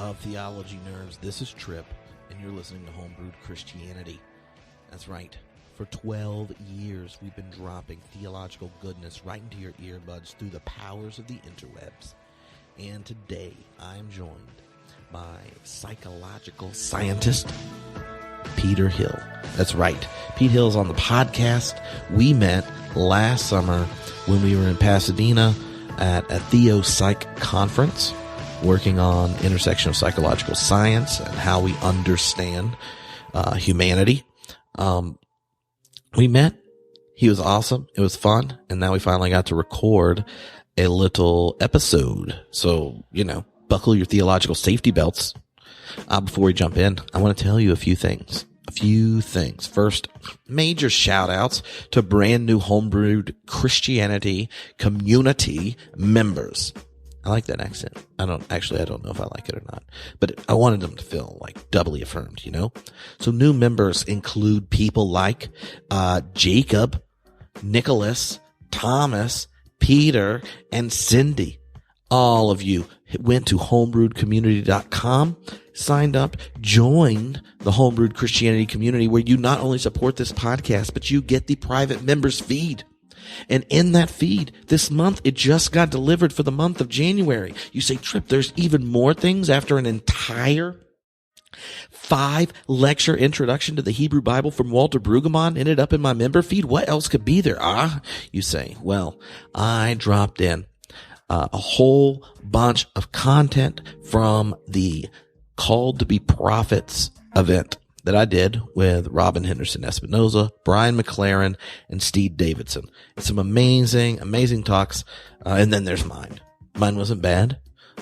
of theology nerds. This is Trip, and you're listening to Homebrewed Christianity. That's right. For 12 years, we've been dropping theological goodness right into your earbuds through the powers of the interwebs. And today, I'm joined by psychological scientist Peter Hill. That's right. Pete Hill's on the podcast. We met last summer when we were in Pasadena at a Theo Psych conference, working on intersection of psychological science and how we understand humanity. We met. He was awesome. It was fun. And now we finally got to record a little episode. So, buckle your theological safety belts. Before we jump in, I want to tell you a few things. First, major shout outs to brand new Homebrewed Christianity community members. I like that accent. I don't know if I like it or not, but I wanted them to feel like doubly affirmed, So new members include people like, Jacob, Nicholas, Thomas, Peter, and Cindy. All of you went to homebrewedcommunity.com, signed up, joined the Homebrewed Christianity community, where you not only support this podcast, but you get the private members feed. And in that feed, this month, it just got delivered for the month of January. You say, Trip, there's even more things after an entire 5-lecture introduction to the Hebrew Bible from Walter Brueggemann ended up in my member feed. What else could be there? You say, well, I dropped in a whole bunch of content from the Called to be Prophets event that I did with Robin Henderson Espinoza, Brian McLaren, and Steve Davidson. It's some amazing, amazing talks. And then there's mine. Mine wasn't bad.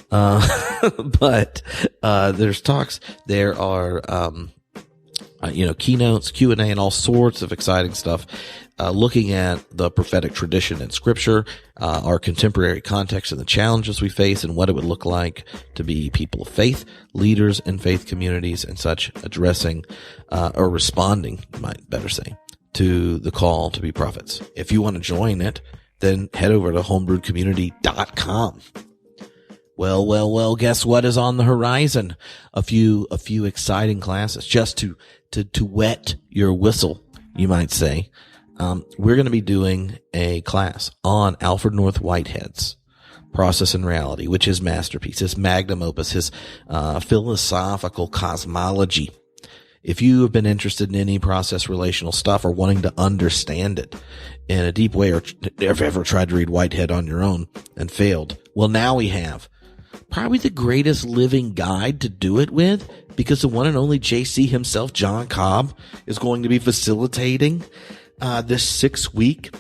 But there's talks. There are, keynotes, Q&A, and all sorts of exciting stuff. Looking at the prophetic tradition in Scripture, our contemporary context and the challenges we face, and what it would look like to be people of faith, leaders in faith communities, and such, addressing or responding, you might better say, to the call to be prophets. If you want to join it, then head over to homebrewedcommunity.com. Well, guess what is on the horizon? A few exciting classes just to wet your whistle, you might say. We're going to be doing a class on Alfred North Whitehead's Process and Reality, which is masterpiece, his magnum opus, his philosophical cosmology. If you have been interested in any process relational stuff or wanting to understand it in a deep way, or have ever tried to read Whitehead on your own and failed, well, now we have probably the greatest living guide to do it with, because the one and only JC himself, John Cobb, is going to be facilitating this 6-week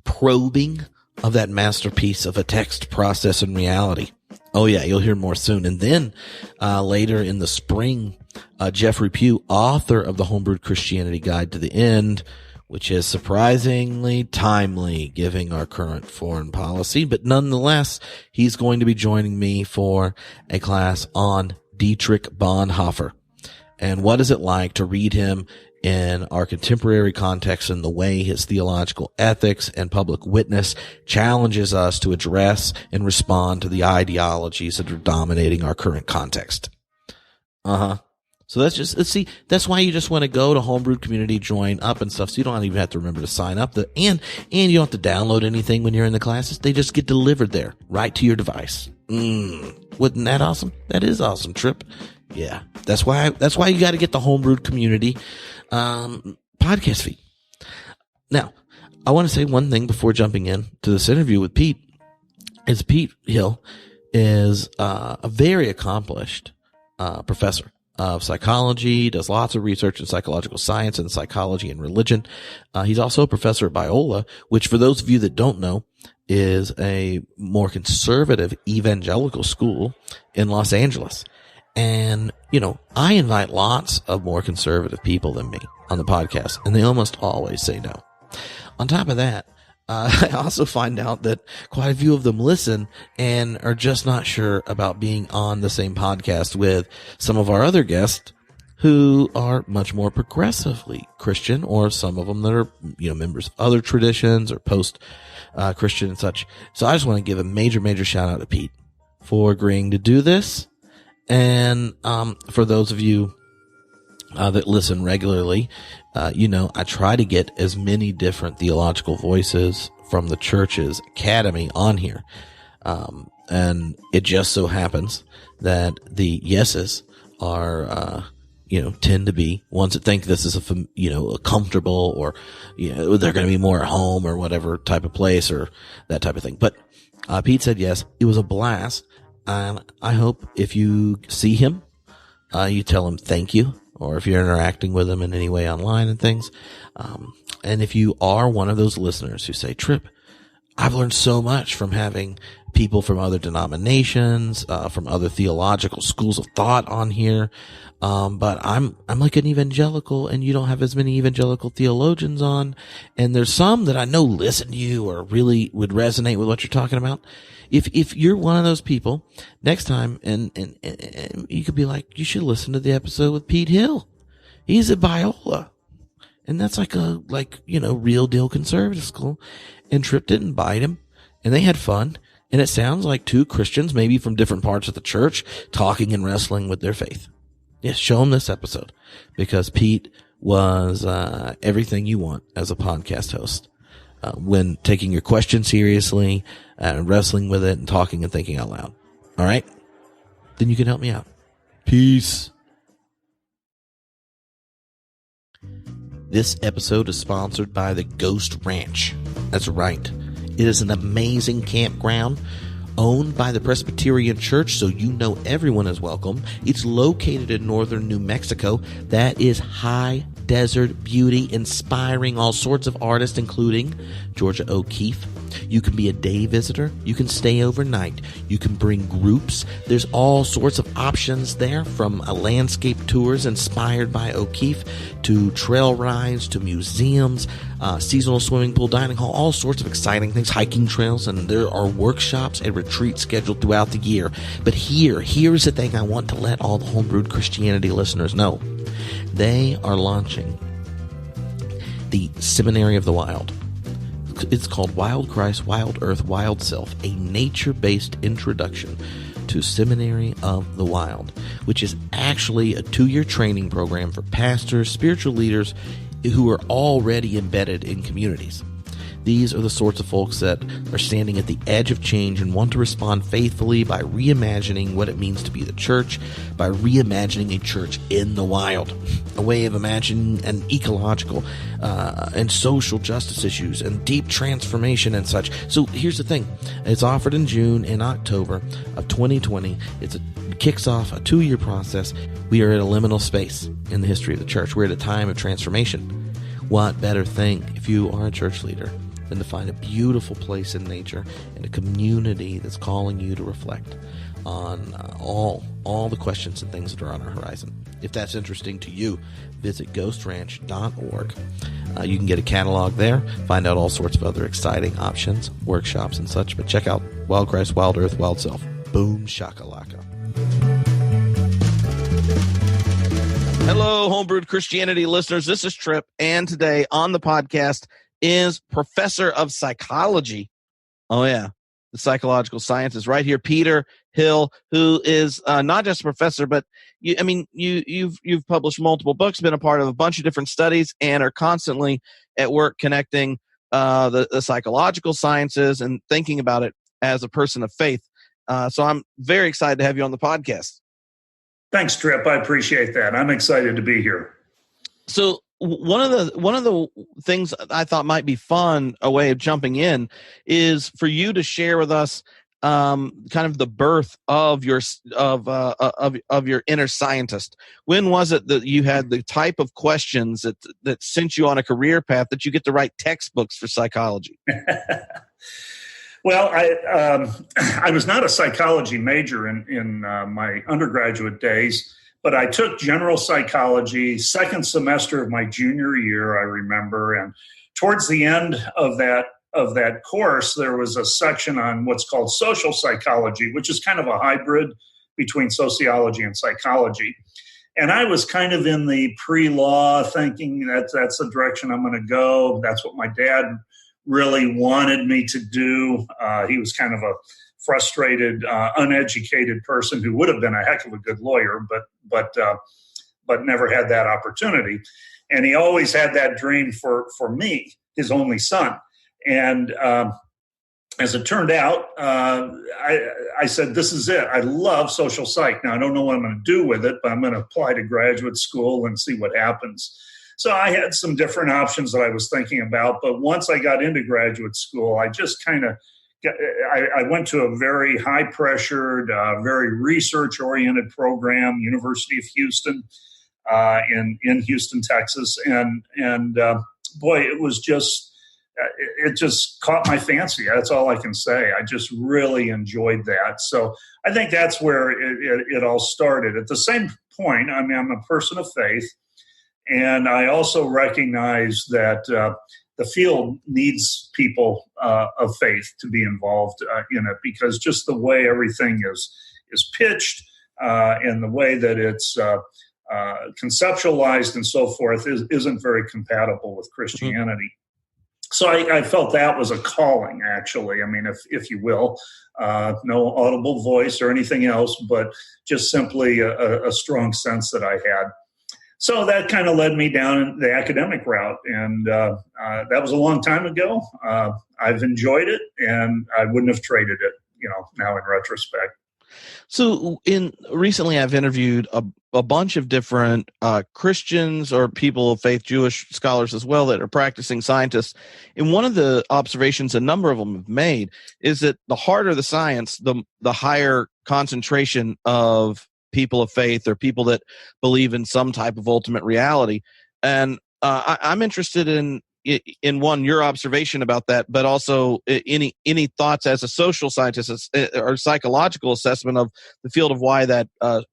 probing of that masterpiece of a text, process, and reality. Oh yeah, you'll hear more soon. And then later in the spring, Jeffrey Pugh, author of the Homebrewed Christianity Guide to the End, which is surprisingly timely given our current foreign policy, but nonetheless, he's going to be joining me for a class on Dietrich Bonhoeffer. And what is it like to read him in our contemporary context, and the way his theological ethics and public witness challenges us to address and respond to the ideologies that are dominating our current context. So that's why you just want to go to Homebrewed Community, join up and stuff, so you don't even have to remember to sign up. And you don't have to download anything when you're in the classes. They just get delivered there, right to your device. Wasn't that awesome? That is awesome, Trip. Yeah. That's why you got to get the Homebrewed Community podcast feed. Now, I want to say one thing before jumping in to this interview with Pete. Is Pete Hill is a very accomplished professor of psychology, does lots of research in psychological science and psychology and religion. He's also a professor at Biola, which, for those of you that don't know, is a more conservative evangelical school in Los Angeles. And, I invite lots of more conservative people than me on the podcast, and they almost always say no. On top of that, I also find out that quite a few of them listen and are just not sure about being on the same podcast with some of our other guests who are much more progressively Christian, or some of them that are, members of other traditions or post-Christian and such. So I just want to give a major, major shout out to Pete for agreeing to do this. And for those of you that listen regularly, I try to get as many different theological voices from the church's academy on here. And it just so happens that the yeses are, tend to be ones that think this is a comfortable or, they're going to be more at home or whatever type of place or that type of thing. But, Pete said yes. It was a blast. And I hope if you see him, you tell him thank you, or if you're interacting with him in any way online and things. And if you are one of those listeners who say, Tripp, I've learned so much from having people from other denominations, from other theological schools of thought on here. But I'm like an evangelical and you don't have as many evangelical theologians on. And there's some that I know listen to you or really would resonate with what you're talking about. If you're one of those people, next time, and you could be like, you should listen to the episode with Pete Hill. He's at Biola. And that's like real deal conservative school. And Tripp didn't bite him. And they had fun. And it sounds like two Christians, maybe from different parts of the church, talking and wrestling with their faith. Yes, show them this episode. Because Pete was everything you want as a podcast host. When taking your question seriously and wrestling with it and talking and thinking out loud. All right? Then you can help me out. Peace. This episode is sponsored by the Ghost Ranch. That's right. It is an amazing campground owned by the Presbyterian Church, so you know everyone is welcome. It's located in northern New Mexico. That is high desert beauty, inspiring all sorts of artists, including Georgia O'Keeffe. You can be a day visitor. You can stay overnight. You can bring groups. There's all sorts of options there, from landscape tours inspired by O'Keeffe to trail rides to museums, seasonal swimming pool, dining hall, all sorts of exciting things, hiking trails, and there are workshops and retreats scheduled throughout the year. But here's the thing I want to let all the Homebrewed Christianity listeners know. They are launching the Seminary of the Wild. It's called Wild Christ, Wild Earth, Wild Self, a nature-based introduction to Seminary of the Wild, which is actually a 2-year training program for pastors, spiritual leaders who are already embedded in communities. These are the sorts of folks that are standing at the edge of change and want to respond faithfully by reimagining what it means to be the church, by reimagining a church in the wild, a way of imagining an ecological and social justice issues and deep transformation and such. So here's the thing. It's offered in June and October of 2020. It kicks off a 2-year process. We are at a liminal space in the history of the church. We're at a time of transformation. What better thing if you are a church leader than to find a beautiful place in nature and a community that's calling you to reflect on all the questions and things that are on our horizon. If that's interesting to you, visit ghostranch.org. You can get a catalog there, find out all sorts of other exciting options, workshops and such, but check out Wild Christ, Wild Earth, Wild Self. Boom shakalaka. Hello, Homebrewed Christianity listeners. This is Tripp, and today on the podcast is Professor of Psychology. Oh yeah, the psychological sciences right here, Peter Hill, who is not just a professor, but you've published multiple books, been a part of a bunch of different studies, and are constantly at work connecting the psychological sciences and thinking about it as a person of faith. So I'm very excited to have you on the podcast. Thanks, Tripp. I appreciate that. I'm excited to be here. So one of the things I thought might be fun, a way of jumping in, is for you to share with us kind of the birth of your inner scientist. When was it that you had the type of questions that sent you on a career path that you get to write textbooks for psychology? Well, I was not a psychology major in my undergraduate days, but I took general psychology second semester of my junior year, I remember. And towards the end of that course, there was a section on what's called social psychology, which is kind of a hybrid between sociology and psychology. And I was kind of in the pre-law thinking that's the direction I'm going to go. That's what my dad really wanted me to do. He was kind of a frustrated, uneducated person who would have been a heck of a good lawyer, but never had that opportunity. And he always had that dream for me, his only son. And as it turned out, I said, this is it. I love social psych. Now, I don't know what I'm going to do with it, but I'm going to apply to graduate school and see what happens. So I had some different options that I was thinking about. But once I got into graduate school, I just I went to a very high-pressured, very research-oriented program, University of Houston, in Houston, Texas. And boy, it was just... it just caught my fancy. That's all I can say. I just really enjoyed that. So I think that's where it all started. At the same point, I mean, I'm a person of faith, and I also recognize that the field needs people of faith to be involved in it, because just the way everything is pitched and the way that it's conceptualized and so forth isn't very compatible with Christianity. So I felt that was a calling, actually. I mean, if you will, no audible voice or anything else, but just simply a strong sense that I had. So that kind of led me down the academic route, and that was a long time ago. I've enjoyed it, and I wouldn't have traded it, now in retrospect. So recently I've interviewed a bunch of different Christians or people of faith, Jewish scholars as well, that are practicing scientists. And one of the observations a number of them have made is that the harder the science, the higher concentration of people of faith or people that believe in some type of ultimate reality. And I'm interested in one, your observation about that, but also any thoughts as a social scientist or psychological assessment of the field of why that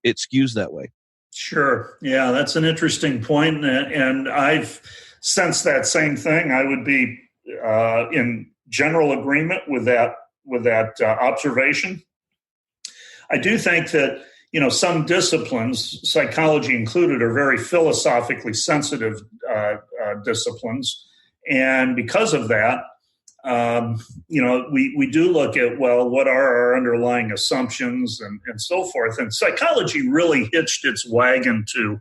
it skews that way. Sure. Yeah, that's an interesting point. And I've sensed that same thing. I would be in general agreement with that observation. I do think that, some disciplines, psychology included, are very philosophically sensitive disciplines. And because of that, we do look at, well, what are our underlying assumptions and so forth. And psychology really hitched its wagon to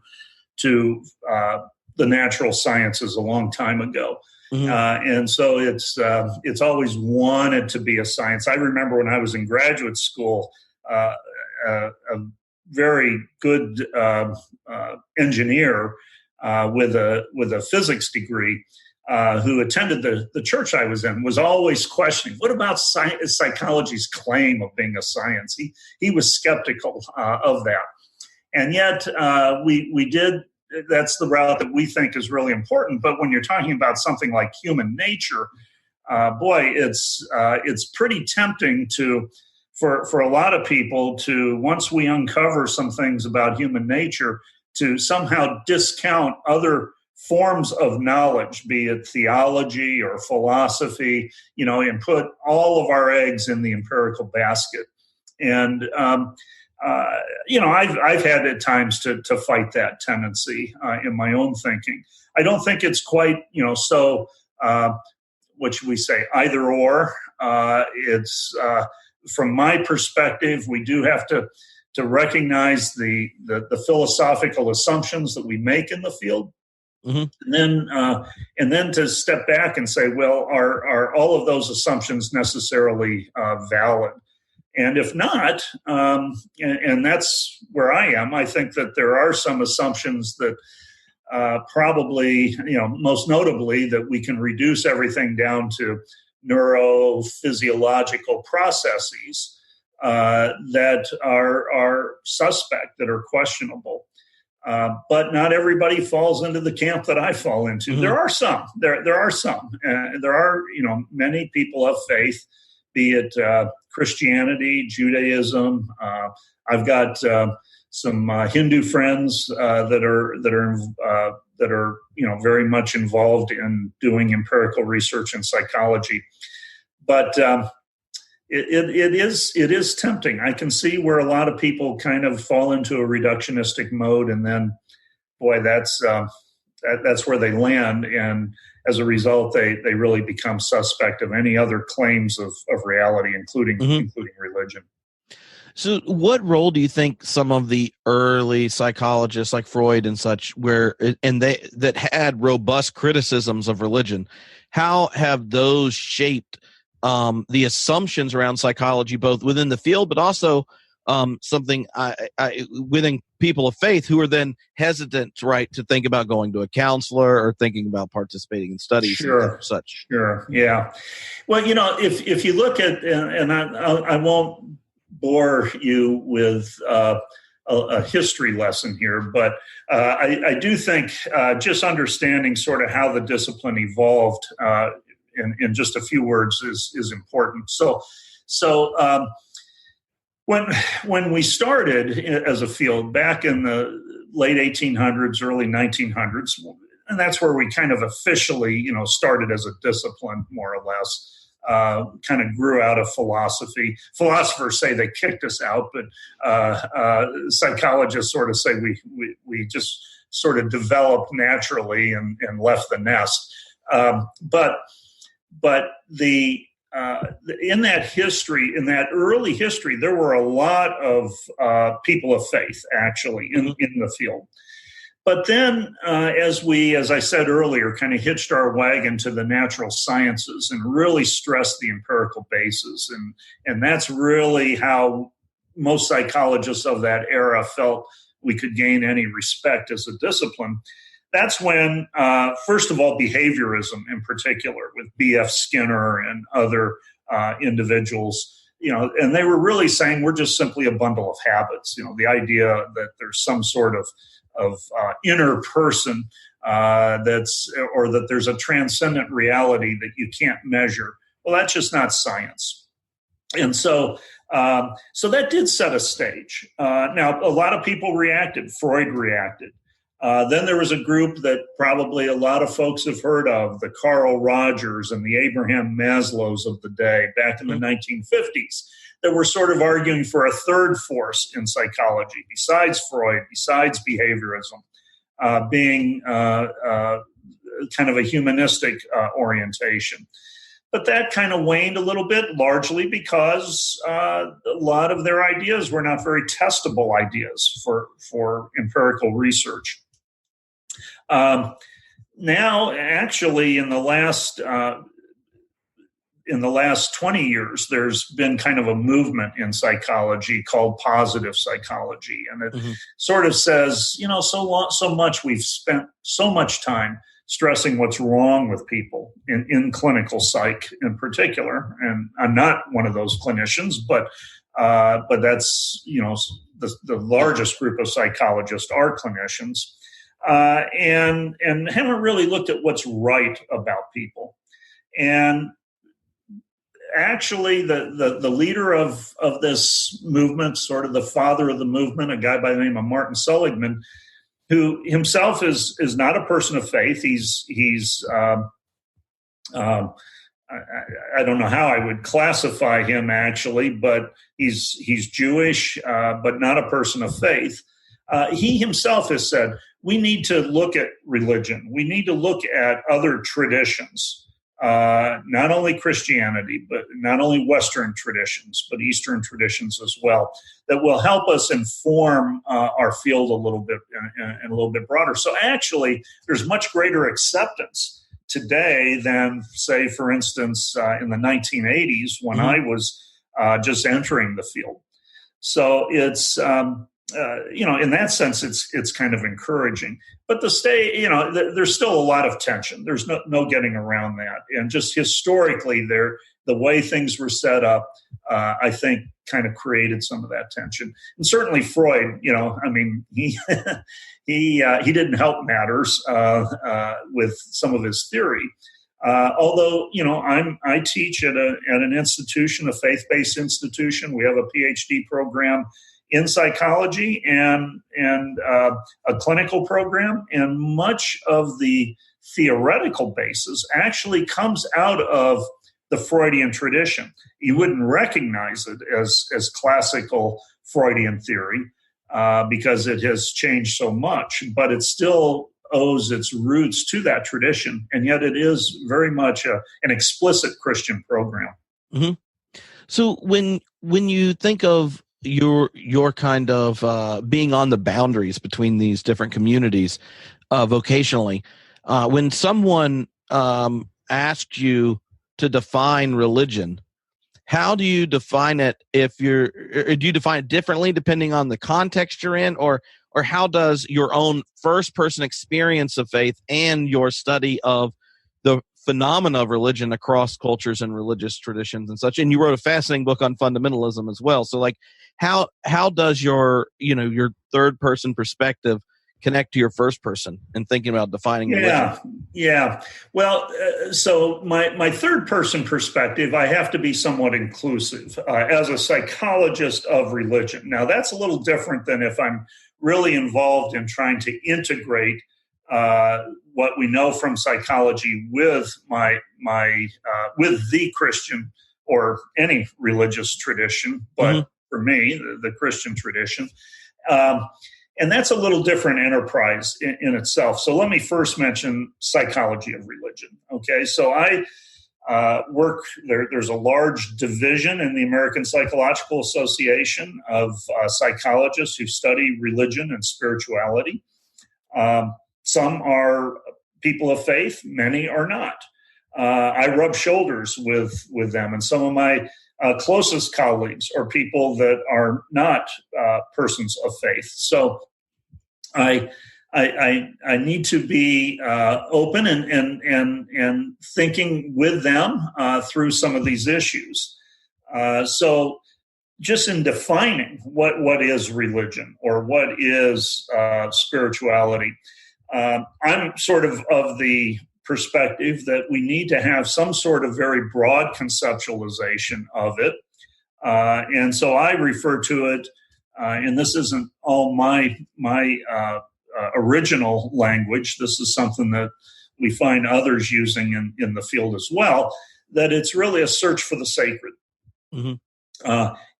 the natural sciences a long time ago. Mm-hmm. And so it's always wanted to be a science. I remember when I was in graduate school, a very good engineer with a physics degree who attended the church I was in was always questioning, what about psychology's claim of being a science? He was skeptical of that. And yet we did, that's the route that we think is really important. But when you're talking about something like human nature, it's pretty tempting for a lot of people to, once we uncover some things about human nature, to somehow discount other forms of knowledge, be it theology or philosophy, and put all of our eggs in the empirical basket. And, I've had at times to fight that tendency in my own thinking. I don't think it's quite, so, what should we say, either or. It's, from my perspective, we do have to recognize the philosophical assumptions that we make in the field. Mm-hmm. And then to step back and say, well, are all of those assumptions necessarily valid? And if not, and that's where I am, I think that there are some assumptions that probably, most notably, that we can reduce everything down to neurophysiological processes that are suspect, that are questionable. But not everybody falls into the camp that I fall into. Mm-hmm. There are some. There are some. There are, many people of faith, be it Christianity, Judaism. I've got some Hindu friends that are very much involved in doing empirical research in psychology. But it is tempting. I can see where a lot of people kind of fall into a reductionistic mode, and then, boy, that's where they land. And as a result, they really become suspect of any other claims of reality, including religion. religion. So what role do you think some of the early psychologists like Freud and such that had robust criticisms of religion, how have those shaped the assumptions around psychology, both within the field, but also something within people of faith who are then hesitant, right, to think about going to a counselor or thinking about participating in studies Sure. and such? Sure. Yeah. Well, if you look at, and I won't bore you with a history lesson here, but I do think just understanding sort of how the discipline evolved in just a few words is important. So when we started as a field back in the late 1800s, early 1900s, and that's where we kind of officially, started as a discipline, more or less. Kind of grew out of philosophy. Philosophers say they kicked us out, but psychologists sort of say we just sort of developed naturally and left the nest. But in that history, in that early history, there were a lot of people of faith actually in the field. But then, as I said earlier, kind of hitched our wagon to the natural sciences and really stressed the empirical basis. And that's really how most psychologists of that era felt we could gain any respect as a discipline. That's when, first of all, behaviorism in particular, with B.F. Skinner and other individuals, and they were really saying we're just simply a bundle of habits. The idea that there's some sort of inner person that there's a transcendent reality that you can't measure. Well, that's just not science. And so that did set a stage. Now, a lot of people reacted. Freud reacted. Then there was a group that probably a lot of folks have heard of, the Carl Rogers and the Abraham Maslows of the day back in the 1950s, that were sort of arguing for a third force in psychology, besides Freud, besides behaviorism, being kind of a humanistic orientation. But that kind of waned a little bit, largely because a lot of their ideas were not very testable ideas for empirical research. Now, actually, in the last 20 years, there's been kind of a movement in psychology called positive psychology. And it sort of says, so much we've spent so much time stressing what's wrong with people in clinical psych in particular. And I'm not one of those clinicians, but that's, the largest group of psychologists are clinicians, and haven't really looked at what's right about people. And actually, the leader of this movement, sort of the father of the movement, a guy by the name of Martin Seligman, who himself is not a person of faith. He's I don't know how I would classify him actually, but he's Jewish, but not a person of faith. He himself has said, we need to look at religion. We need to look at other traditions, not only Christianity, but not only Western traditions, but Eastern traditions as well, that will help us inform our field a little bit and a little bit broader. So actually, there's much greater acceptance today than, say, for instance, in the 1980s when I was just entering the field. So it's in that sense, it's kind of encouraging. But there's still a lot of tension. There's no getting around that. And just historically, the way things were set up, I think, kind of created some of that tension. And certainly Freud, he didn't help matters with some of his theory. Although, I teach at an institution, a faith-based institution. We have a Ph.D. program in psychology and a clinical program, and much of the theoretical basis actually comes out of the Freudian tradition. You wouldn't recognize it as classical Freudian theory because it has changed so much, but it still owes its roots to that tradition, and yet it is very much an explicit Christian program. Mm-hmm. So when you think of your kind of being on the boundaries between these different communities vocationally, when someone asks you to define religion, how do you define it? Do you define it differently depending on the context you're in, or how does your own first person experience of faith and your study of the phenomena of religion across cultures and religious traditions and such? And you wrote a fascinating book on fundamentalism as well. So like how does your third person perspective connect to your first person and thinking about defining religion? Yeah. Well, so my third person perspective, I have to be somewhat inclusive as a psychologist of religion. Now, that's a little different than if I'm really involved in trying to integrate what we know from psychology with with the Christian or any religious tradition, but for me, the Christian tradition. And that's a little different enterprise in itself. So let me first mention psychology of religion. Okay, so I work there. There's a large division in the American Psychological Association of psychologists who study religion and spirituality. Some are people of faith, many are not. I rub shoulders with them, and some of my closest colleagues are people that are not persons of faith. So I need to be open and thinking with them through some of these issues. So just in defining what is religion or what is spirituality, I'm sort of the perspective that we need to have some sort of very broad conceptualization of it. And so I refer to it, and this isn't all my original language. This is something that we find others using in the field as well, that it's really a search for the sacred. And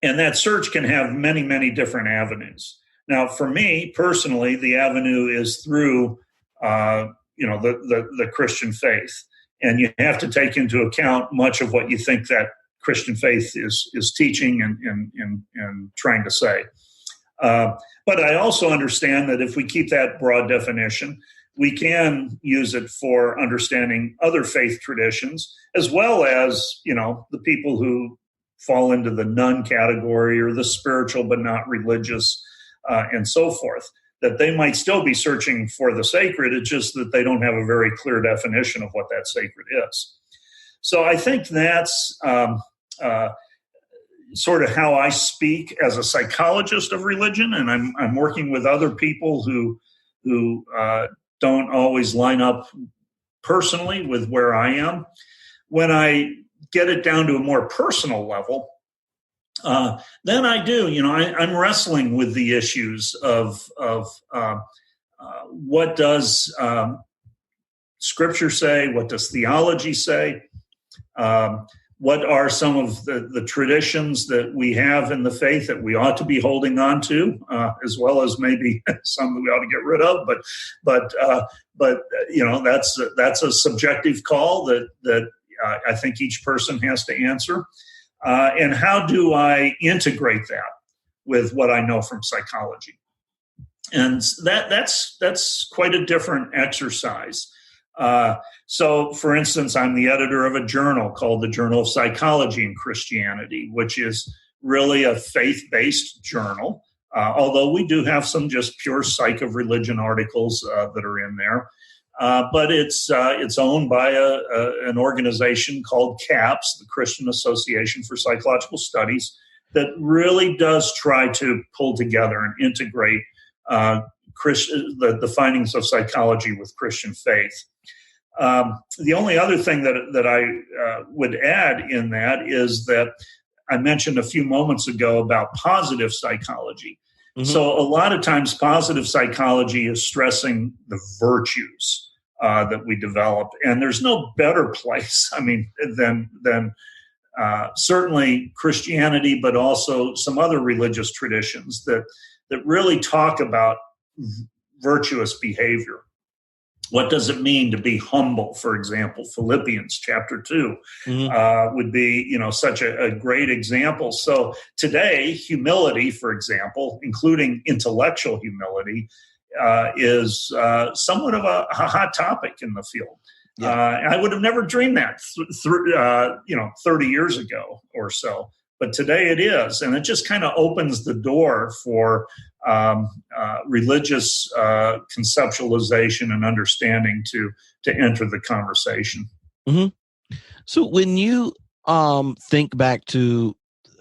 that search can have many, many different avenues. Now, for me personally, the avenue is through the Christian faith, and you have to take into account much of what you think that Christian faith is teaching and trying to say. But I also understand that if we keep that broad definition, we can use it for understanding other faith traditions, as well as the people who fall into the none category or the spiritual but not religious, and so forth. That they might still be searching for the sacred. It's just that they don't have a very clear definition of what that sacred is. So I think that's sort of how I speak as a psychologist of religion, and I'm working with other people who don't always line up personally with where I am. When I get it down to a more personal level, then I do. I'm wrestling with the issues of what does Scripture say? What does theology say? What are some of the traditions that we have in the faith that we ought to be holding on to, as well as maybe some that we ought to get rid of? But that's a subjective call that I think each person has to answer. And how do I integrate that with what I know from psychology? And that's quite a different exercise. So, for instance, I'm the editor of a journal called the Journal of Psychology and Christianity, which is really a faith-based journal, although we do have some just pure psych of religion articles that are in there. But it's owned by an organization called CAPS, the Christian Association for Psychological Studies, that really does try to pull together and integrate the findings of psychology with Christian faith. The only other thing that I would add in that is that I mentioned a few moments ago about positive psychology. So a lot of times positive psychology is stressing the virtues that we develop. And there's no better place, than certainly Christianity, but also some other religious traditions that really talk about virtuous behavior. What does it mean to be humble? For example, Philippians chapter 2 would be, such a great example. So today, humility, for example, including intellectual humility, is somewhat of a hot topic in the field. Yeah. I would have never dreamed that 30 years ago or so. But today it is, and it just kind of opens the door for religious conceptualization and understanding to enter the conversation. Mm-hmm. So when you think back to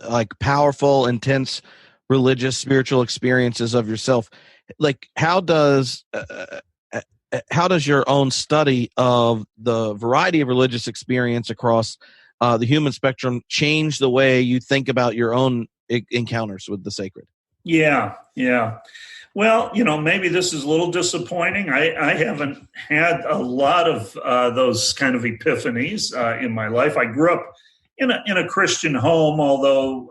like powerful, intense religious, spiritual experiences of yourself, like how does your own study of the variety of religious experience across the human spectrum change the way you think about your own encounters with the sacred? Yeah. Well, maybe this is a little disappointing. I haven't had a lot of those kind of epiphanies in my life. I grew up in a Christian home, although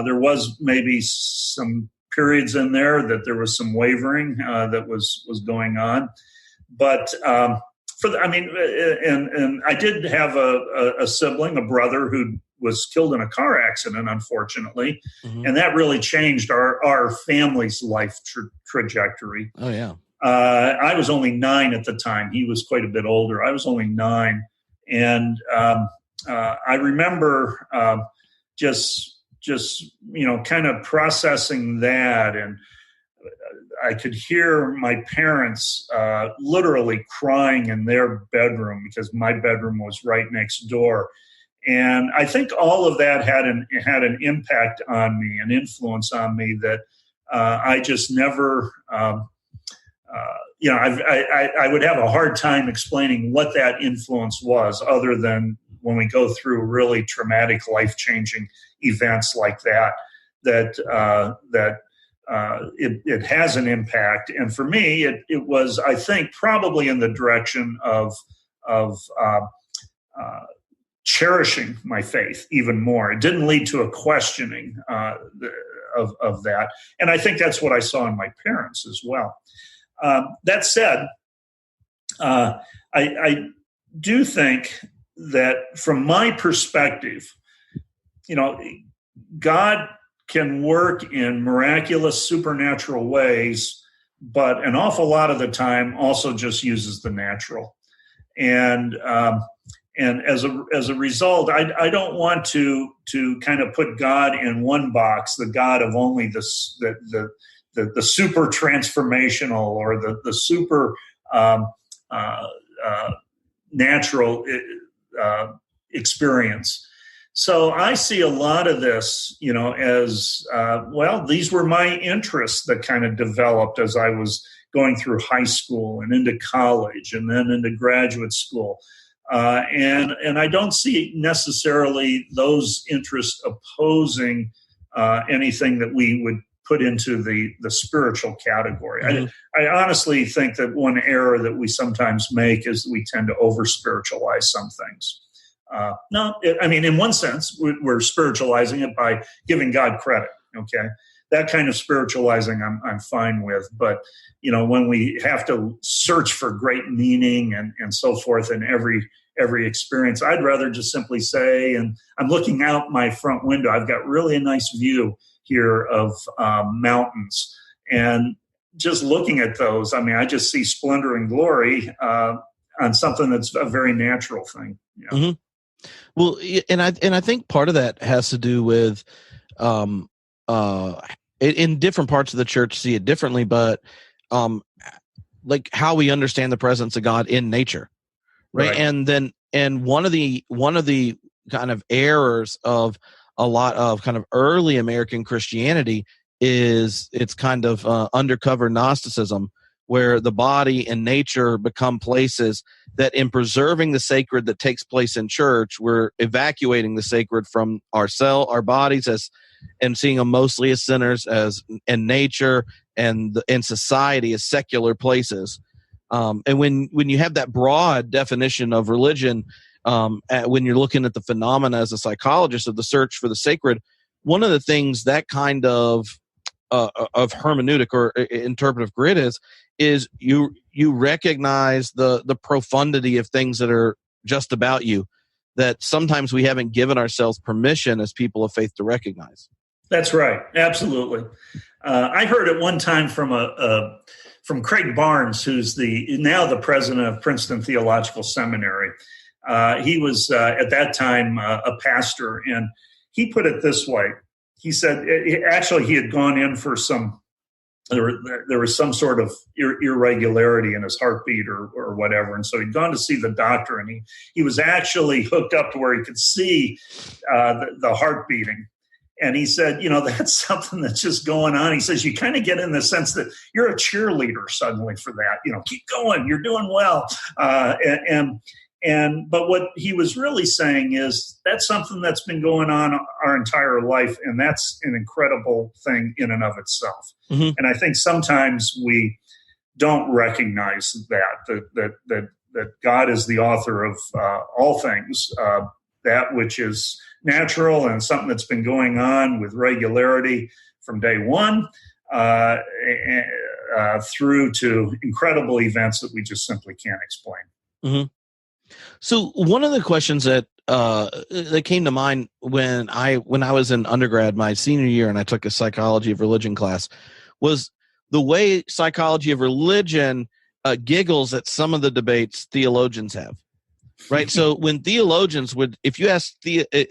there was maybe some periods in there that there was some wavering that was going on. But and I did have a sibling, a brother who was killed in a car accident, unfortunately, and that really changed our family's life trajectory. Oh yeah. I was only 9 at the time. He was quite a bit older. I was only 9, and I remember just kind of processing that, and I could hear my parents literally crying in their bedroom because my bedroom was right next door. And I think all of that had an impact on me, an influence on me that I just never, I would have a hard time explaining what that influence was, other than when we go through really traumatic, life-changing events like that it has an impact. And for me, it was, I think, probably in the direction of cherishing my faith even more. It didn't lead to a questioning of that. And I think that's what I saw in my parents as well. That said, I do think that from my perspective, God can work in miraculous, supernatural ways, but an awful lot of the time also just uses the natural. And as a result, I don't want to kind of put God in one box, the God of only the super transformational or the super natural experience. So I see a lot of this, as these were my interests that kind of developed as I was going through high school and into college and then into graduate school. And I don't see necessarily those interests opposing anything that we would put into the spiritual category. Mm-hmm. I honestly think that one error that we sometimes make is we tend to over-spiritualize some things. In one sense, we're spiritualizing it by giving God credit, okay? That kind of spiritualizing I'm fine with. But, when we have to search for great meaning and so forth in every experience, I'd rather just simply say, and I'm looking out my front window, I've got really a nice view here of mountains. And just looking at those, I just see splendor and glory on something that's a very natural thing. Mm-hmm. Well, and I think part of that has to do with, in different parts of the church see it differently, but like how we understand the presence of God in nature, right? And one of the kind of errors of a lot of kind of early American Christianity is it's kind of undercover Gnosticism, where the body and nature become places that, in preserving the sacred that takes place in church, we're evacuating the sacred from our bodies and seeing them mostly as sinners, as in nature and in society as secular places. And when you have that broad definition of religion, when you're looking at the phenomena as a psychologist of the search for the sacred, one of the things that kind of hermeneutic or interpretive grid is you recognize the profundity of things that are just about you, that sometimes we haven't given ourselves permission as people of faith to recognize. That's right. Absolutely. I heard at one time from Craig Barnes, who's now the president of Princeton Theological Seminary. He was at that time a pastor, and he put it this way. He said, actually, he had gone in for there was some sort of irregularity in his heartbeat or whatever. And so he'd gone to see the doctor, and he was actually hooked up to where he could see the heart beating. And he said, that's something that's just going on. He says, you kind of get in the sense that you're a cheerleader suddenly for that. Keep going, you're doing well. But what he was really saying is that's something that's been going on our entire life, and that's an incredible thing in and of itself. Mm-hmm. And I think sometimes we don't recognize that God is the author of all things, that which is natural and something that's been going on with regularity from day one through to incredible events that we just simply can't explain. Mm-hmm. So one of the questions that came to mind when I was in undergrad, my senior year, and I took a psychology of religion class, was the way psychology of religion giggles at some of the debates theologians have. Right. So when theologians if you ask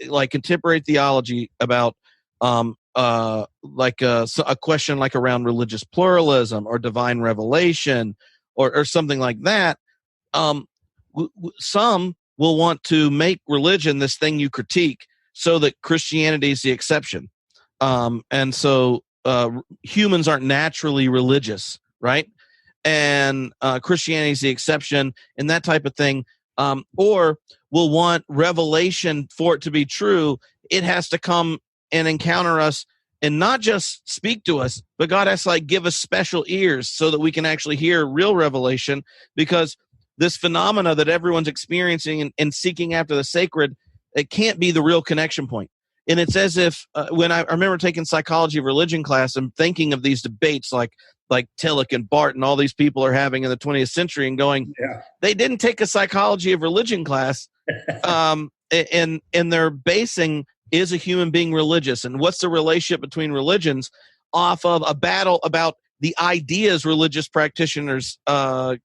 like contemporary theology about a question like around religious pluralism or divine revelation or something like that, some will want to make religion this thing you critique so that Christianity is the exception. And so humans aren't naturally religious, right? And Christianity is the exception and that type of thing. Or will want revelation for it to be true. It has to come and encounter us and not just speak to us, but God has to give us special ears so that we can actually hear real revelation, because this phenomena that everyone's experiencing and seeking after the sacred, it can't be the real connection point. And it's as if when I remember taking psychology of religion class and thinking of these debates like Tillich and Barth and all these people are having in the 20th century and going, they didn't take a psychology of religion class and they're basing, is a human being religious? And what's the relationship between religions off of a battle about the ideas religious practitioners, or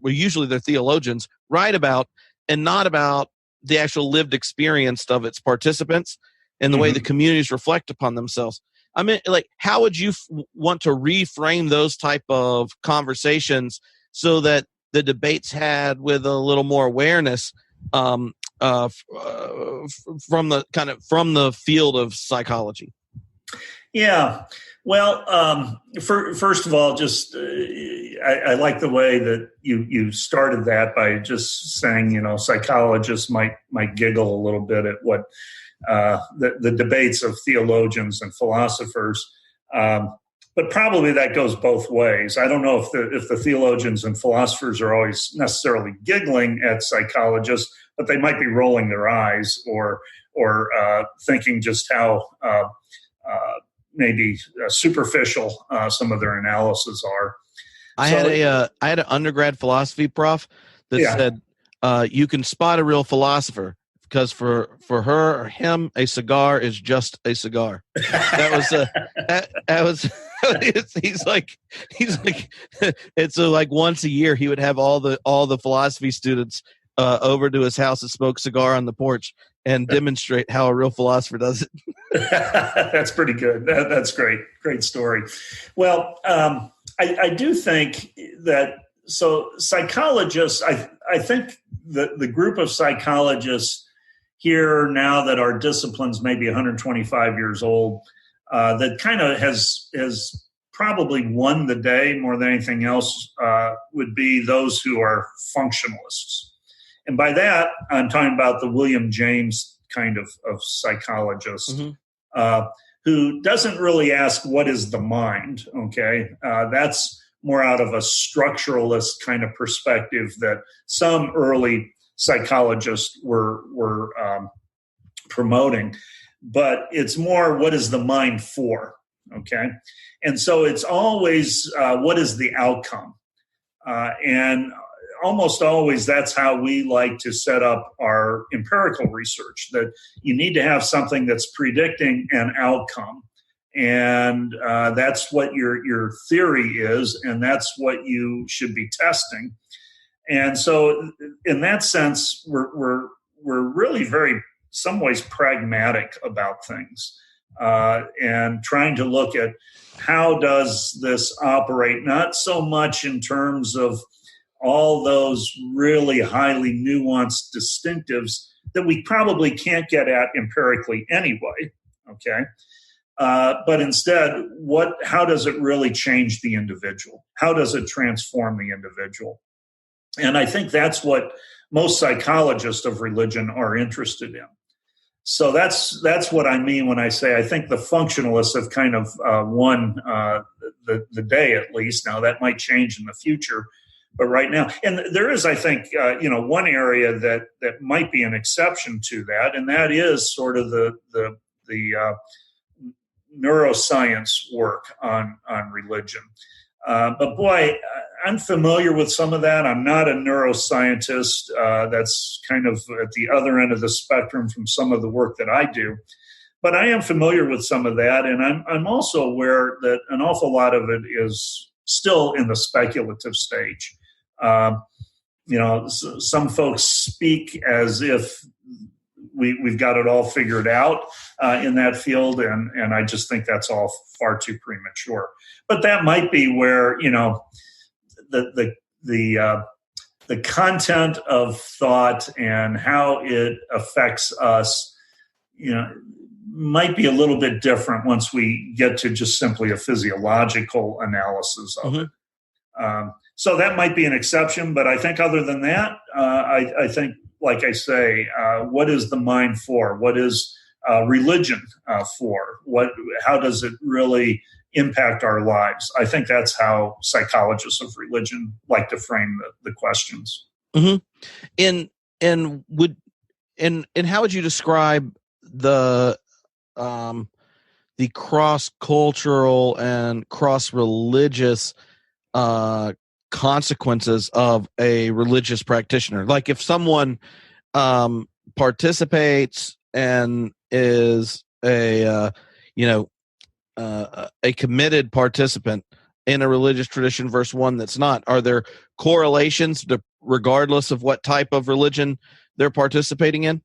usually they're theologians, write about, and not about the actual lived experience of its participants and the way the communities reflect upon themselves. I mean, how would you want to reframe those type of conversations so that the debates had with a little more awareness from the field of psychology? Yeah. Well, first of all, just I like the way that you started that by just saying, psychologists might giggle a little bit at what the debates of theologians and philosophers, but probably that goes both ways. I don't know if the theologians and philosophers are always necessarily giggling at psychologists, but they might be rolling their eyes or thinking just how maybe superficial some of their analyses are. I had an undergrad philosophy prof that said you can spot a real philosopher because for her or him, a cigar is just a cigar. That was he's like it's like once a year he would have all the philosophy students over to his house and smoke cigar on the porch and demonstrate how a real philosopher does it. That's pretty good. That's great. Great story. Well, I do think that, so psychologists, I think the group of psychologists here now that our discipline's maybe 125 years old, that kind of has probably won the day more than anything else, would be those who are functionalists. And by that, I'm talking about the William James kind of psychologist, who doesn't really ask what is the mind, okay? That's more out of a structuralist kind of perspective that some early psychologists were promoting. But it's more, what is the mind for? Okay. And so it's always what is the outcome? And almost always that's how we like to set up our empirical research, that you need to have something that's predicting an outcome. And that's what your theory is, and that's what you should be testing. And so in that sense, we're really very, some ways, pragmatic about things, and trying to look at how does this operate, not so much in terms of all those really highly nuanced distinctives that we probably can't get at empirically anyway, okay? But instead, how does it really change the individual? How does it transform the individual? And I think that's what most psychologists of religion are interested in. So that's what I mean when I say I think the functionalists have kind of won the day, at least. Now, that might change in the future, but right now, and there is, I think, one area that might be an exception to that, and that is sort of the neuroscience work on religion. But boy, I'm familiar with some of that. I'm not a neuroscientist. That's kind of at the other end of the spectrum from some of the work that I do. But I am familiar with some of that, and I'm also aware that an awful lot of it is still in the speculative stage. Some folks speak as if we've got it all figured out in that field, and I just think that's all far too premature. But that might be where the content of thought and how it affects us, might be a little bit different once we get to just simply a physiological analysis of it. So that might be an exception, but I think other than that, I think, like I say, what is the mind for? What is religion for? How does it really impact our lives? I think that's how psychologists of religion like to frame the questions. Mm-hmm. And how would you describe the cross-cultural and cross-religious consequences of a religious practitioner? Like if someone participates and is a committed participant in a religious tradition versus one that's not, are there correlations regardless of what type of religion they're participating in?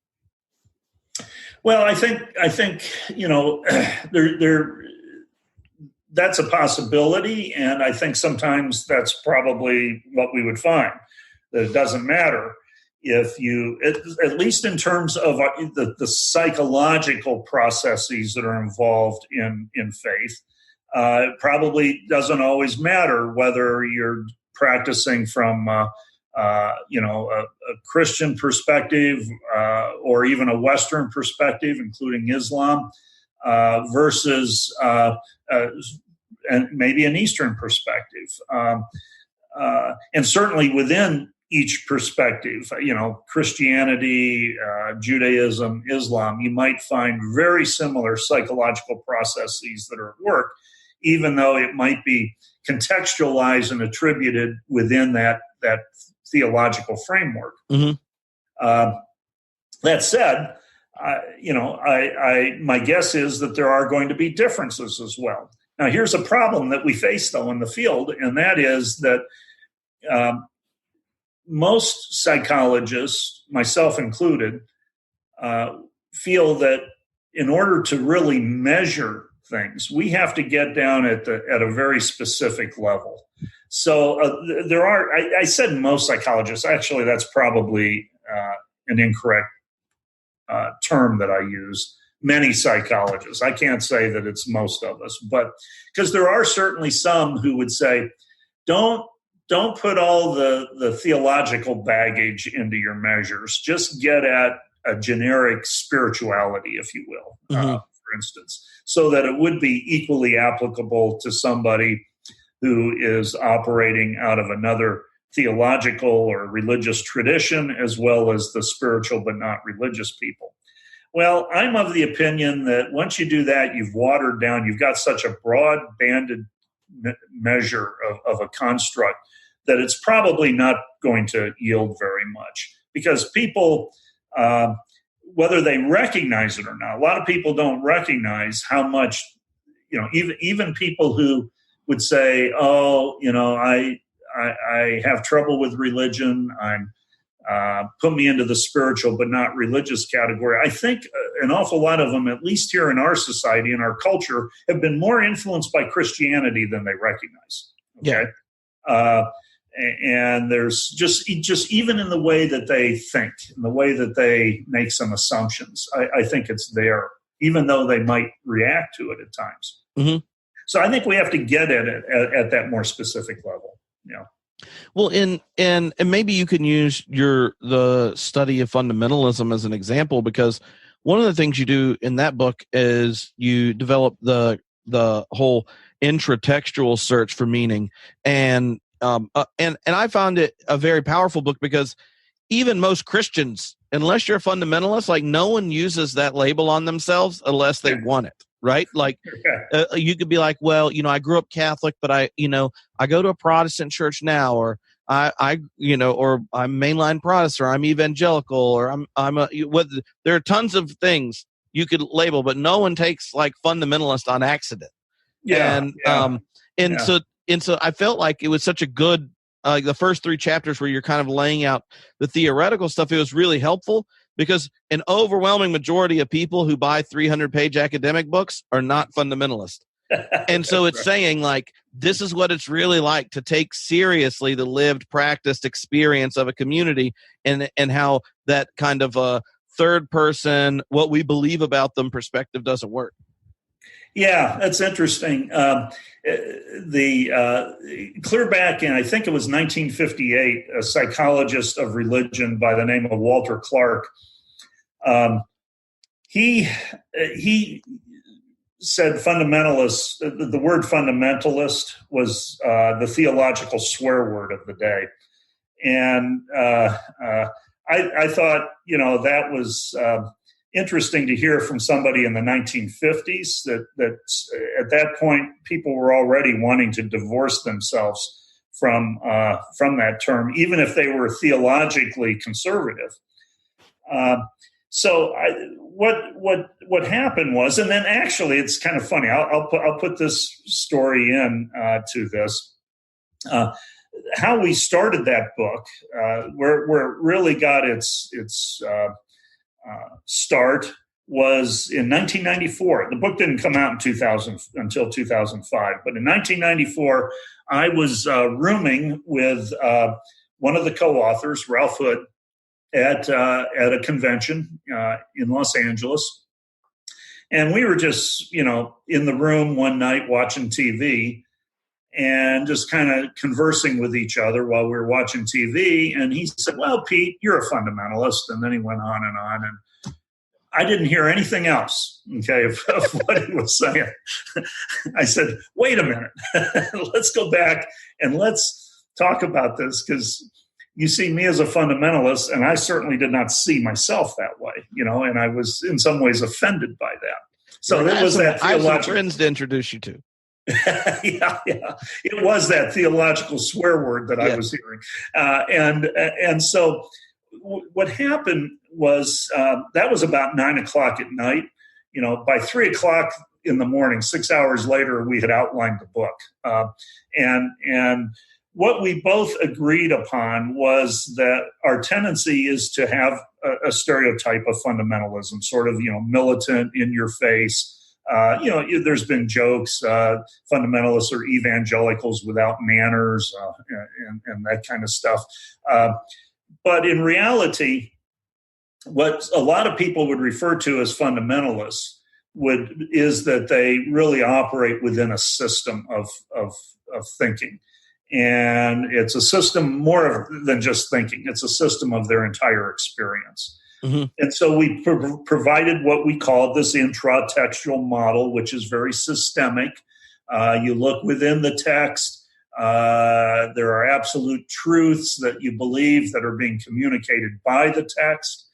Well, I think there that's a possibility, and I think sometimes that's probably what we would find, that it doesn't matter if you, at least in terms of the psychological processes that are involved in faith. It probably doesn't always matter whether you're practicing from a Christian perspective or even a Western perspective, including Islam, versus and maybe an Eastern perspective. And certainly within each perspective, Christianity, Judaism, Islam, you might find very similar psychological processes that are at work, even though it might be contextualized and attributed within that theological framework. Mm-hmm. That said, my guess is that there are going to be differences as well. Now, here's a problem that we face, though, in the field, and that is that most psychologists, myself included, feel that in order to really measure things, we have to get down at a very specific level. So there are, I said most psychologists, actually that's probably an incorrect term that I use. Many psychologists. I can't say that it's most of us, but because there are certainly some who would say, don't put all the theological baggage into your measures. Just get at a generic spirituality, if you will, for instance, so that it would be equally applicable to somebody who is operating out of another theological or religious tradition, as well as the spiritual but not religious people. Well, I'm of the opinion that once you do that, you've watered down, you've got such a broad banded measure of a construct that it's probably not going to yield very much, because people, whether they recognize it or not, a lot of people don't recognize how much, even people who would say, oh, I have trouble with religion, put me into the spiritual but not religious category. I think an awful lot of them, at least here in our society, in our culture, have been more influenced by Christianity than they recognize. Okay. Yeah. And there's just even in the way that they think, in the way that they make some assumptions, I think it's there, even though they might react to it at times. Mm-hmm. So I think we have to get at it at that more specific level. Yeah. Well, and maybe you can use the study of fundamentalism as an example, because one of the things you do in that book is you develop the whole intratextual search for meaning, and I found it a very powerful book, because even most Christians, unless you're a fundamentalist, like, no one uses that label on themselves unless they want it. Right? Like, you could be like, well, I grew up Catholic, but I go to a Protestant church now, or or I'm mainline Protestant, or I'm evangelical, or there are tons of things you could label, but no one takes like fundamentalist on accident. So I felt like it was such a good, the first 3 chapters where you're kind of laying out the theoretical stuff. It was really helpful, because an overwhelming majority of people who buy 300-page academic books are not fundamentalist. And so it's saying, like, this is what it's really like to take seriously the lived, practiced experience of a community, and how that kind of a third person, what we believe about them perspective doesn't work. Yeah, that's interesting. Clear back in, I think it was 1958, a psychologist of religion by the name of Walter Clark, he said fundamentalists, the word fundamentalist was the theological swear word of the day. And I thought, that was interesting to hear from somebody in the 1950s, that at that point people were already wanting to divorce themselves from that term, even if they were theologically conservative. So what happened was, and then actually it's kind of funny. I'll put this story in to this. How we started that book, where it really got its start, was in 1994. The book didn't come out until 2005, but in 1994, I was rooming with one of the co-authors, Ralph Hood, at a convention in Los Angeles, and we were just in the room one night watching TV and just kind of conversing with each other while we were watching TV. And he said, "Well, Pete, you're a fundamentalist," and then he went on, and I didn't hear anything else, okay, of what he was saying. I said, "Wait a minute, let's go back and let's talk about this, because you see me as a fundamentalist, and I certainly did not see myself that way, and I was in some ways offended by that." So it was that theological. I have some friends to introduce you to. Yeah. It was that theological swear word that I was hearing. And so what happened was, that was about 9:00 at night. By 3:00 in the morning, 6 hours later, we had outlined the book. And what we both agreed upon was that our tendency is to have a stereotype of fundamentalism, sort of, militant, in your face. There's been jokes, fundamentalists are evangelicals without manners, and that kind of stuff. But in reality, what a lot of people would refer to as fundamentalists is that they really operate within a system of thinking. And it's a system more than just thinking. It's a system of their entire experience. Mm-hmm. And so we provided what we called this intratextual model, which is very systemic. You look within the text. There are absolute truths that you believe that are being communicated by the text.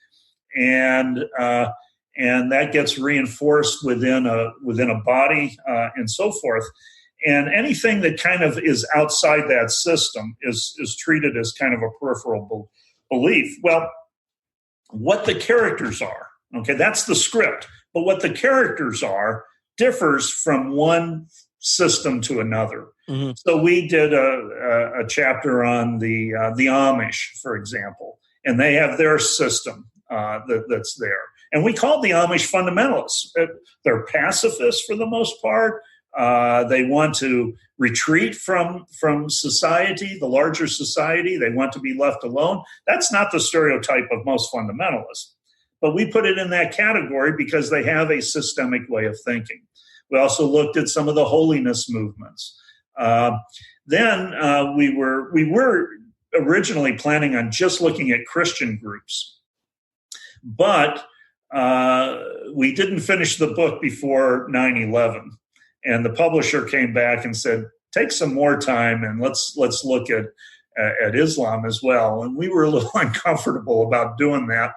And and that gets reinforced within a body and so forth. And anything that kind of is outside that system is treated as kind of a peripheral belief. Well, what the characters are, okay, that's the script. But what the characters are differs from one system to another. Mm-hmm. So we did a chapter on the Amish, for example, and they have their system that's there. And we called the Amish fundamentalists. They're pacifists for the most part. They want to retreat from society, the larger society. They want to be left alone. That's not the stereotype of most fundamentalists. But we put it in that category because they have a systemic way of thinking. We also looked at some of the holiness movements. Then we were originally planning on just looking at Christian groups. But we didn't finish the book before 9/11. And the publisher came back and said, take some more time and let's look at Islam as well. And we were a little uncomfortable about doing that.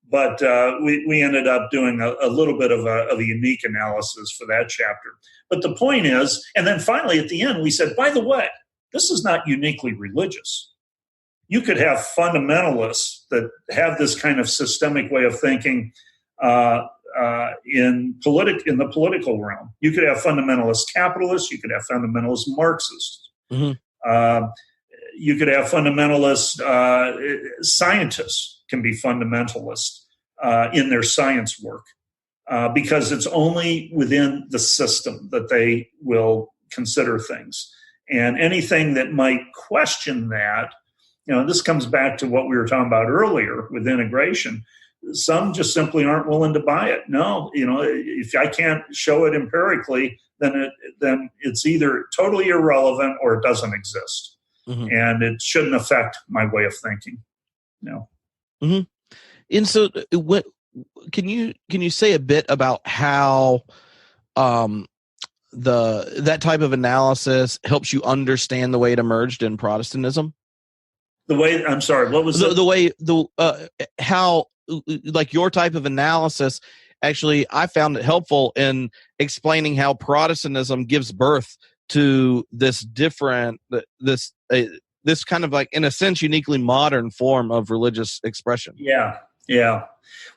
But we ended up doing a little bit of a unique analysis for that chapter. But the point is, and then finally at the end, we said, by the way, this is not uniquely religious. You could have fundamentalists that have this kind of systemic way of thinking in the political realm. You could have fundamentalist capitalists. You could have fundamentalist Marxists. Mm-hmm. You could have fundamentalist scientists can be fundamentalist in their science work because it's only within the system that they will consider things. And anything that might question that, this comes back to what we were talking about earlier with integration. Some just simply aren't willing to buy it. No, if I can't show it empirically, then it's either totally irrelevant or it doesn't exist. Mm-hmm. And it shouldn't affect my way of thinking. Mm-hmm. And so what can you say a bit about how that type of analysis helps you understand the way it emerged in Protestantism? The way, I'm sorry, what was how like your type of analysis, actually, I found it helpful in explaining how Protestantism gives birth to this different, this kind of like, in a sense, uniquely modern form of religious expression. Yeah.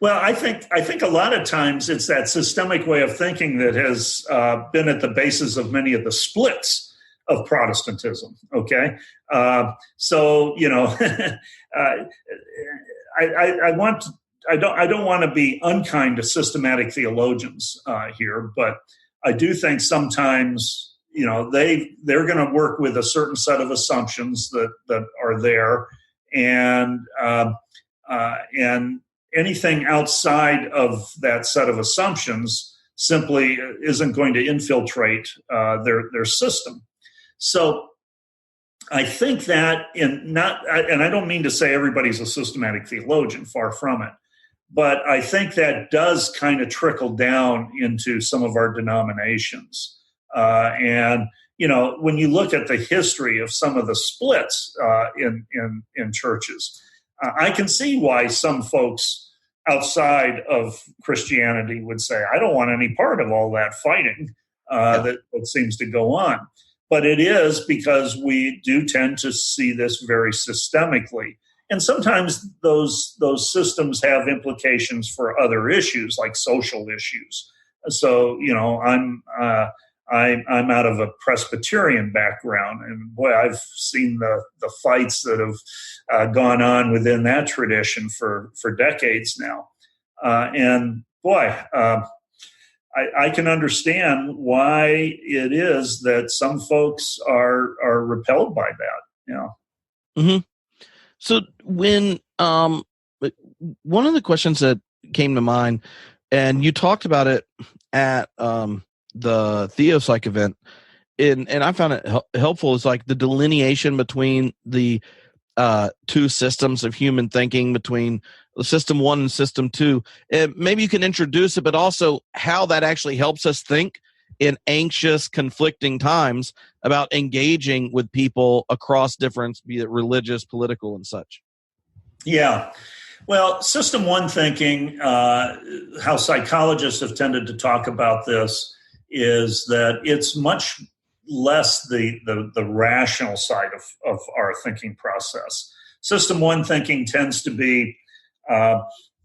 Well, I think a lot of times it's that systemic way of thinking that has been at the basis of many of the splits of Protestantism. Okay, so I don't want to be unkind to systematic theologians here, but I do think sometimes they're going to work with a certain set of assumptions that are there, and anything outside of that set of assumptions simply isn't going to infiltrate their system. So I think that and I don't mean to say everybody's a systematic theologian, far from it, but I think that does kind of trickle down into some of our denominations. And when you look at the history of some of the splits in churches, I can see why some folks outside of Christianity would say, I don't want any part of all that fighting that seems to go on. But it is because we do tend to see this very systemically. And sometimes those systems have implications for other issues, like social issues. So, I'm out of a Presbyterian background, and boy, I've seen the fights that have gone on within that tradition for decades now. And boy, I can understand why it is that some folks are repelled by that. Mm-hmm. So when one of the questions that came to mind, and you talked about it at the Theopsych event, and I found it helpful, is like the delineation between the two systems of human thinking, between system 1 and system 2. Maybe you can introduce it, but also how that actually helps us think in anxious, conflicting times about engaging with people across difference, be it religious, political, and such. Yeah. Well, system one thinking, how psychologists have tended to talk about this, is that it's much less the rational side of our thinking process. System one thinking tends to be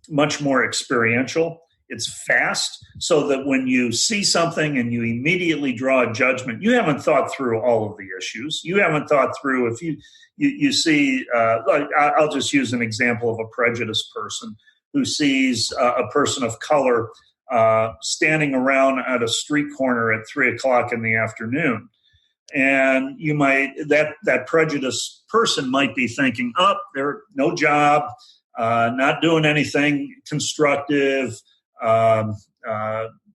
much more experiential. It's fast, so that when you see something and you immediately draw a judgment, you haven't thought through all of the issues. You haven't thought through if you see, like I'll just use an example of a prejudiced person who sees a person of color standing around at a street corner at 3:00 in the afternoon. And you might, that prejudiced person might be thinking, oh, they're no job, not doing anything constructive,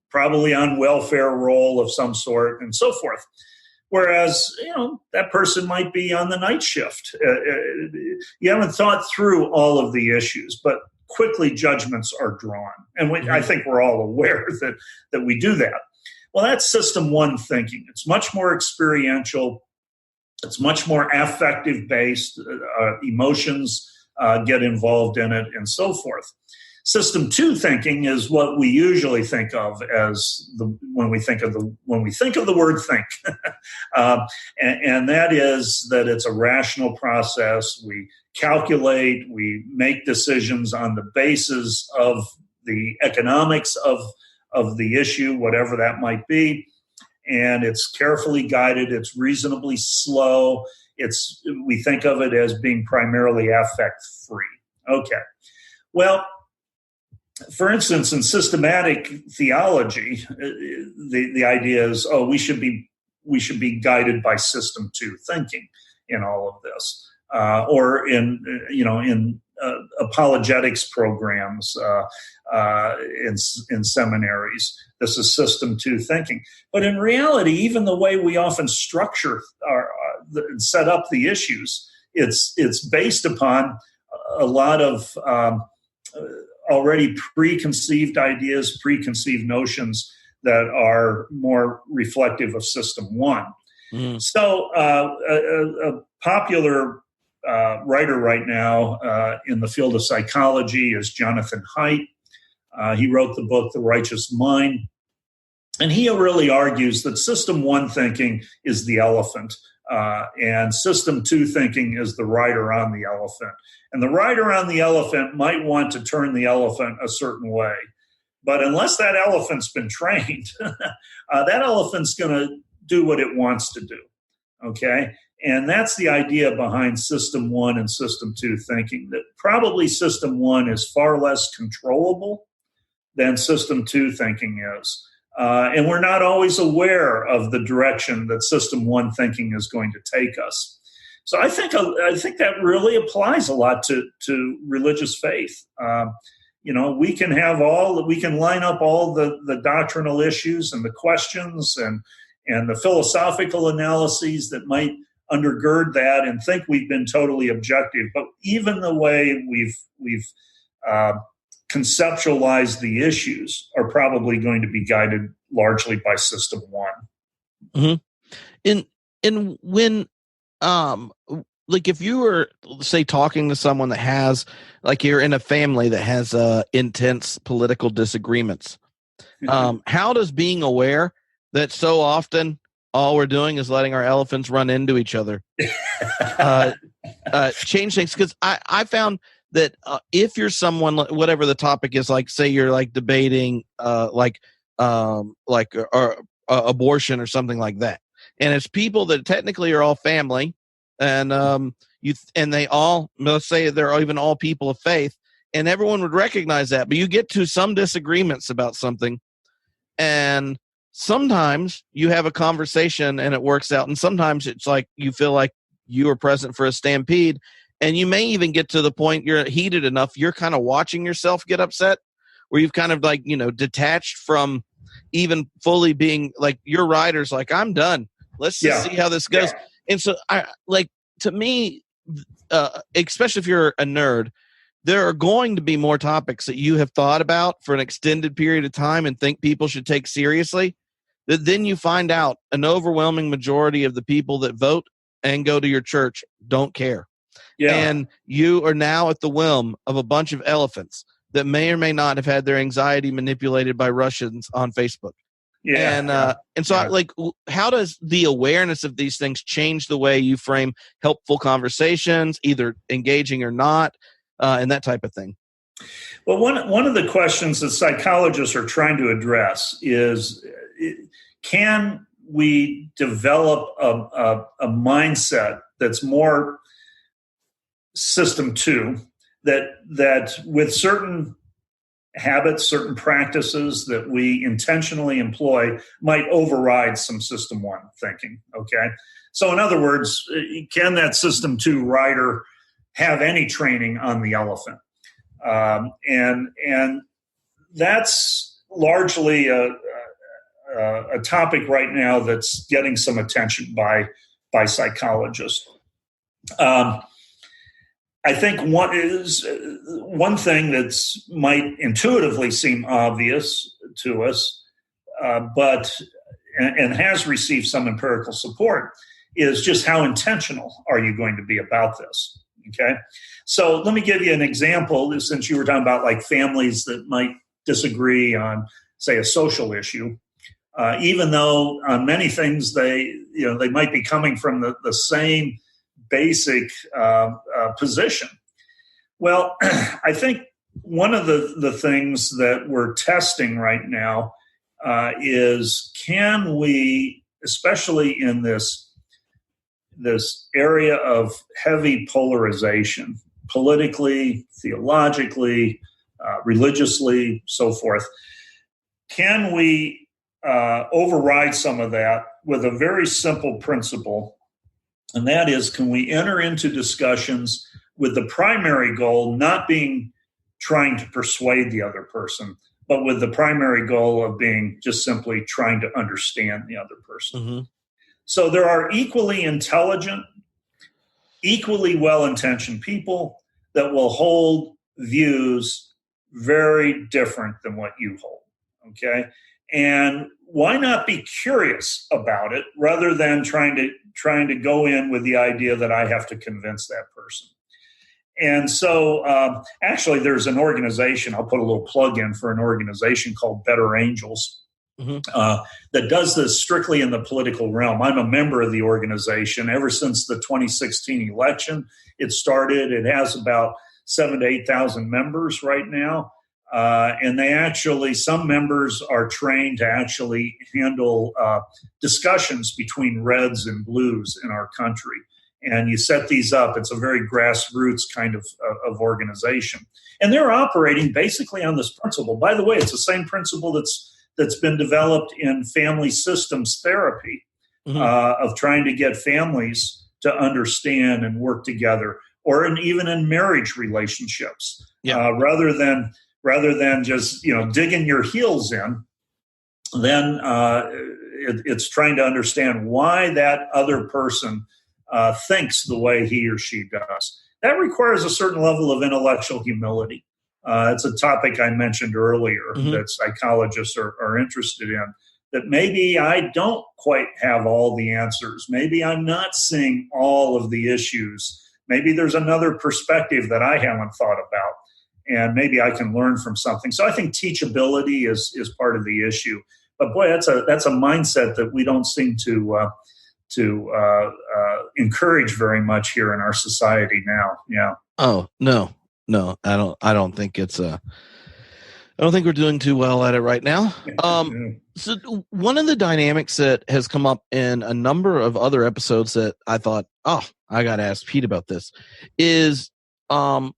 probably on welfare roll of some sort, and so forth. Whereas, that person might be on the night shift. You haven't thought through all of the issues, but quickly judgments are drawn. And I think we're all aware that we do that. Well, that's system one thinking. It's much more experiential. It's much more affective based. Emotions get involved in it, and so forth. System two thinking is what we usually think of as when we think of the word think, and that is that it's a rational process. We calculate, we make decisions on the basis of the economics of the issue, whatever that might be, and it's carefully guided. It's reasonably slow. We think of it as being primarily affect free. Okay, well. For instance, in systematic theology, the idea is, we should be guided by system two thinking in all of this, or in apologetics programs in seminaries. This is system two thinking. But in reality, even the way we often structure and set up the issues, it's based upon a lot of already preconceived ideas, preconceived notions that are more reflective of system one. Mm. So a popular writer right now in the field of psychology is Jonathan Haidt. He wrote the book, The Righteous Mind. And he really argues that system one thinking is the elephant, and system two thinking is the rider on the elephant. And the rider on the elephant might want to turn the elephant a certain way. But unless that elephant's been trained, that elephant's going to do what it wants to do. Okay? And that's the idea behind system one and system two thinking, that probably system one is far less controllable than system two thinking is. And we're not always aware of the direction that system one thinking is going to take us. So I think that really applies a lot to religious faith. We can line up all the doctrinal issues and the questions and the philosophical analyses that might undergird that and think we've been totally objective. But even the way we've conceptualized the issues are probably going to be guided largely by system one. Mm-hmm. And when like if you were, say, talking to someone that has, like you're in a family that has intense political disagreements, how does being aware that so often all we're doing is letting our elephants run into each other change things? Because I found that if you're someone, whatever the topic is, like say you're like debating abortion or something like that, and it's people that technically are all family, and they all, let's say they're even all people of faith, and everyone would recognize that. But you get to some disagreements about something, and sometimes you have a conversation and it works out, and sometimes it's like you feel like you were present for a stampede, and you may even get to the point you're heated enough, you're kind of watching yourself get upset, where you've kind of like, detached from even fully being like, your rider's like, I'm done. Let's just see how this goes. Yeah. And so to me, especially if you're a nerd, there are going to be more topics that you have thought about for an extended period of time and think people should take seriously, that then you find out an overwhelming majority of the people that vote and go to your church don't care. Yeah. And you are now at the whim of a bunch of elephants that may or may not have had their anxiety manipulated by Russians on Facebook. Yeah. And so how does the awareness of these things change the way you frame helpful conversations, either engaging or not, and that type of thing? Well, one of the questions that psychologists are trying to address is, can we develop a mindset that's more system two, that with certain habits, certain practices that we intentionally employ might override some system one thinking, okay? So in other words, can that system two rider have any training on the elephant? And that's largely a topic right now that's getting some attention by psychologists. I think one thing that's might intuitively seem obvious to us, but has received some empirical support, is just how intentional are you going to be about this? Okay, so let me give you an example. Since you were talking about like families that might disagree on, say, a social issue, even though on many things they might be coming from the same basic position. Well, I think one of the things that we're testing right now is, can we, especially in this area of heavy polarization, politically, theologically, religiously, so forth, can we override some of that with a very simple principle? And that is, can we enter into discussions with the primary goal not being trying to persuade the other person, but with the primary goal of being just simply trying to understand the other person? Mm-hmm. So there are equally intelligent, equally well-intentioned people that will hold views very different than what you hold, okay? And why not be curious about it rather than trying to go in with the idea that I have to convince that person? And so actually there's an organization, I'll put a little plug in for an organization called Better Angels, that does this strictly in the political realm. I'm a member of the organization ever since the 2016 election. It started. It has about 7,000 to 8,000 members right now. And they actually, some members are trained to actually handle discussions between reds and blues in our country. And you set these up. It's a very grassroots kind of organization. And they're operating basically on this principle. By the way, it's the same principle that's been developed in family systems therapy, of trying to get families to understand and work together, or even in marriage relationships, rather than just digging your heels in. Then it's trying to understand why that other person thinks the way he or she does. That requires a certain level of intellectual humility. It's a topic I mentioned earlier that psychologists are interested in, that maybe I don't quite have all the answers. Maybe I'm not seeing all of the issues. Maybe there's another perspective that I haven't thought about, and maybe I can learn from something. So I think teachability is part of the issue. But boy, that's a mindset that we don't seem to encourage very much here in our society now. Yeah. Oh, no, I don't think I don't think we're doing too well at it right now. So one of the dynamics that has come up in a number of other episodes that I thought, I got to ask Pete about this, is how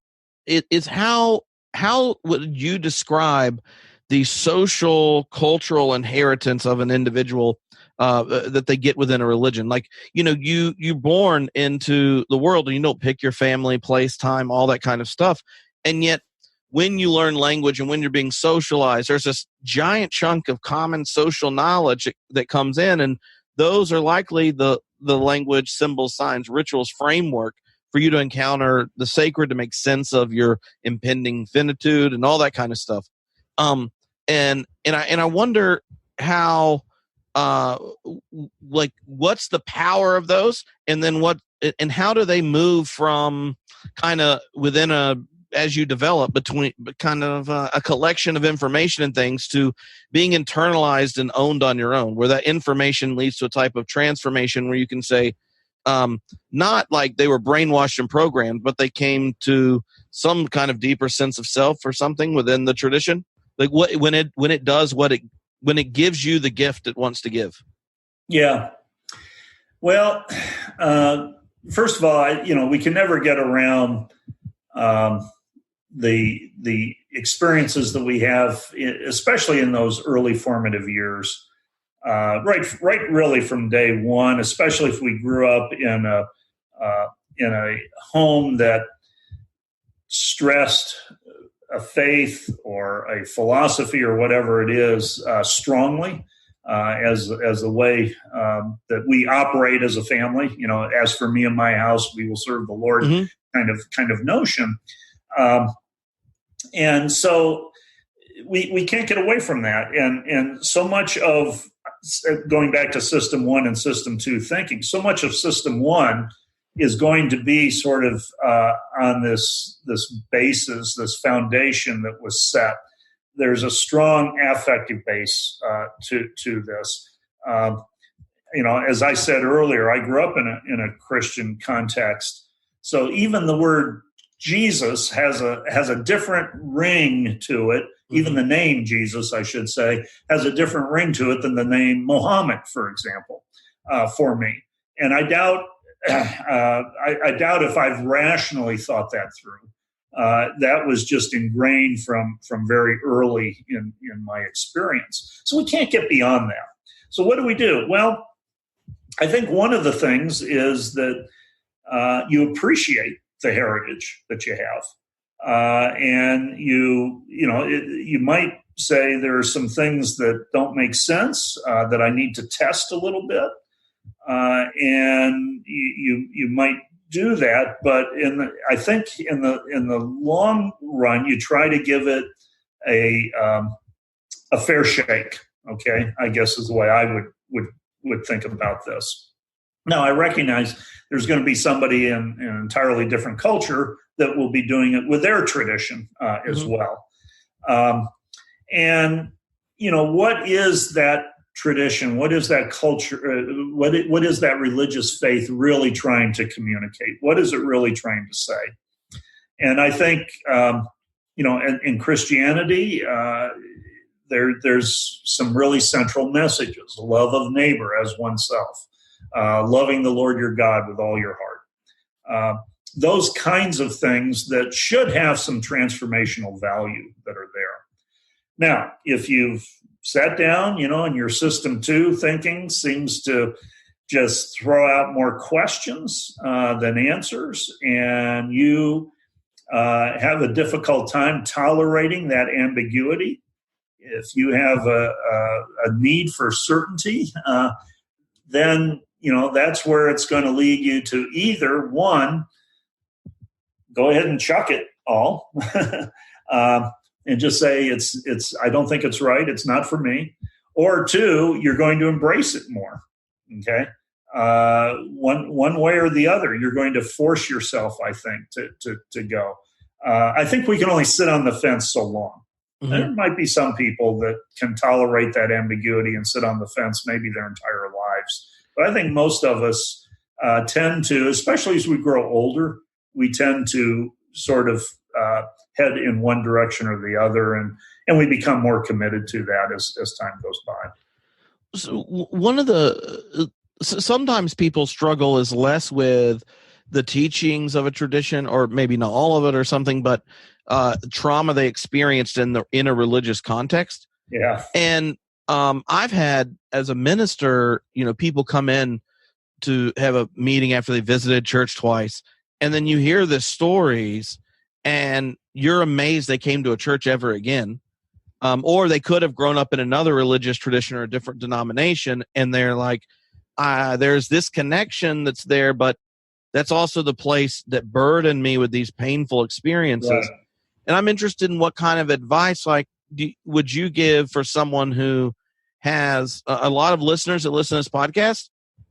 would you describe the social cultural inheritance of an individual that they get within a religion? Like, you're born into the world and you don't pick your family, place, time, all that kind of stuff. And yet when you learn language and when you're being socialized, there's this giant chunk of common social knowledge that comes in. And those are likely the language, symbols, signs, rituals, framework for you to encounter the sacred, to make sense of your impending finitude and all that kind of stuff. And I wonder how, what's the power of those, and then and how do they move from kind of within as you develop between kind of a collection of information and things to being internalized and owned on your own, where that information leads to a type of transformation where you can say, not like they were brainwashed and programmed, but they came to some kind of deeper sense of self or something within the tradition. Like when it gives you the gift it wants to give. Yeah. Well, first of all, we can never get around the experiences that we have, especially in those early formative years, right, really from day one. Especially if we grew up in a home that stressed a faith or a philosophy or whatever it is strongly. As a way that we operate as a family, as for me and my house, we will serve the Lord, kind of notion, and so we can't get away from that. And so much of going back to System 1 and System 2 thinking, so much of System 1 is going to be sort of on this basis, this foundation that was set. There's a strong affective base to this. As I said earlier, I grew up in a Christian context, so even the word Jesus has a different ring to it. Mm-hmm. Even the name Jesus, I should say, has a different ring to it than the name Muhammad, for example, for me. And I doubt if I've rationally thought that through. That was just ingrained from very early in my experience. So we can't get beyond that. So what do we do? Well, I think one of the things is that you appreciate the heritage that you have. And you might say there are some things that don't make sense, that I need to test a little bit. And you might do that, but I think in the long run, you try to give it a fair shake. Okay, I guess is the way I would think about this. Now, I recognize there's going to be somebody in an entirely different culture that will be doing it with their tradition as well. And what is that tradition? What is that culture? What is that religious faith really trying to communicate? What is it really trying to say? And I think, in Christianity, there's some really central messages: love of neighbor as oneself, loving the Lord your God with all your heart. Those kinds of things that should have some transformational value that are there. Now, if you've sat down, and your System 2 thinking seems to just throw out more questions than answers, and you have a difficult time tolerating that ambiguity, if you have a need for certainty, then that's where it's going to lead you to either one, go ahead and chuck it all. And just say it's I don't think it's right, it's not for me. Or two, you're going to embrace it more. Okay, one way or the other, you're going to force yourself, I think, to go. I think we can only sit on the fence so long. Mm-hmm. There might be some people that can tolerate that ambiguity and sit on the fence maybe their entire lives. But I think most of us tend to, especially as we grow older, we tend to sort of head in one direction or the other, and we become more committed to that as time goes by. So one of the sometimes people struggle is less with the teachings of a tradition, or maybe not all of it or something, but trauma they experienced in a religious context. Yeah. And I've had, as a minister, people come in to have a meeting after they visited church twice, and then you hear the stories and you're amazed they came to a church ever again. Or they could have grown up in another religious tradition or a different denomination, and they're like, there's this connection that's there, but that's also the place that burdened me with these painful experiences. Right. And I'm interested in what kind of advice would you give for someone who has a lot of listeners that listen to this podcast,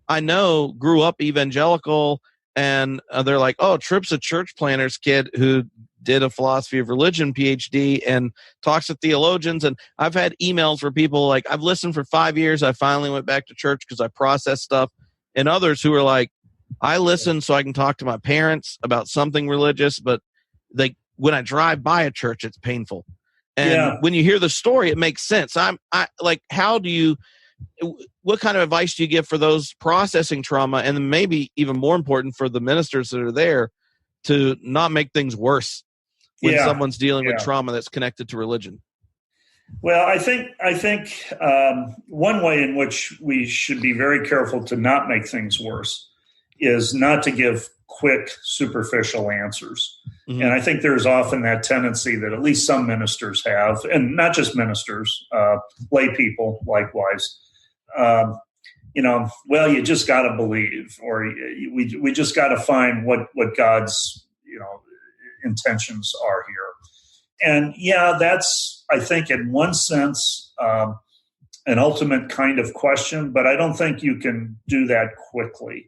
I know, grew up evangelical and they're like, oh, Tripp's a church planner's kid who did a philosophy of religion Ph.D. and talks to theologians. And I've had emails where people like, I've listened for 5 years. I finally went back to church because I processed stuff. And others who are like, I listen so I can talk to my parents about something religious, but like when I drive by a church, it's painful. And when you hear the story, it makes sense. I like, what kind of advice do you give for those processing trauma? And then maybe even more important for the ministers that are there to not make things worse when someone's dealing with trauma that's connected to religion? Well, I think one way in which we should be very careful to not make things worse is not to give quick, superficial answers. Mm-hmm. And I think there's often that tendency that at least some ministers have, and not just ministers, lay people likewise. Well, you just got to believe, or we just got to find what God's intentions are here. And that's, I think, in one sense, an ultimate kind of question, but I don't think you can do that quickly.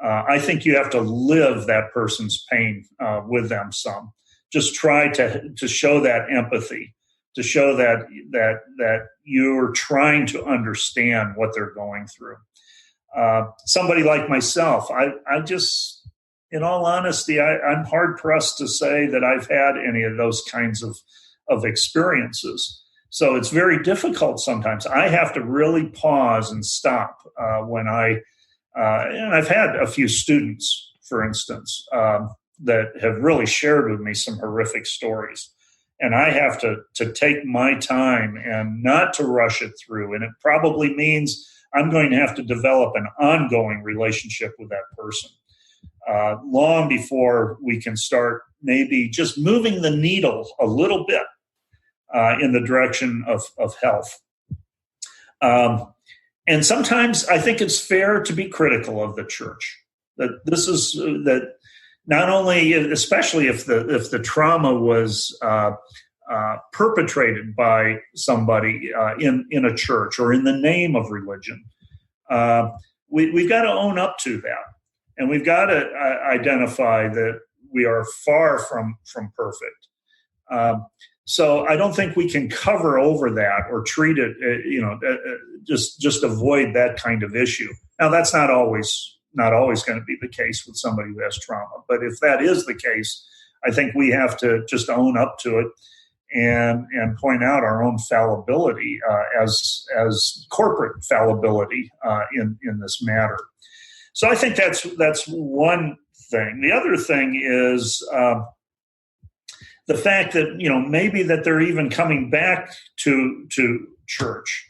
I think you have to live that person's pain with them some. Just try to show that empathy, to show that you're trying to understand what they're going through. Somebody like myself, I just, in all honesty, I'm hard pressed to say that I've had any of those kinds of experiences. So it's very difficult sometimes. I have to really pause and stop when and I've had a few students, for instance, that have really shared with me some horrific stories. And I have to take my time and not to rush it through. And it probably means I'm going to have to develop an ongoing relationship with that person long before we can start maybe just moving the needle a little bit in the direction of health. And sometimes I think it's fair to be critical of the church. That not only, especially if the trauma was perpetrated by somebody in a church or in the name of religion, we've got to own up to that, and we've got to identify that we are far from perfect. So I don't think we can cover over that or treat it, just avoid that kind of issue. Now, that's not always going to be the case with somebody who has trauma. But if that is the case, I think we have to just own up to it and point out our own fallibility as corporate fallibility in this matter. So I think that's one thing. The other thing is the fact that maybe that they're even coming back to church.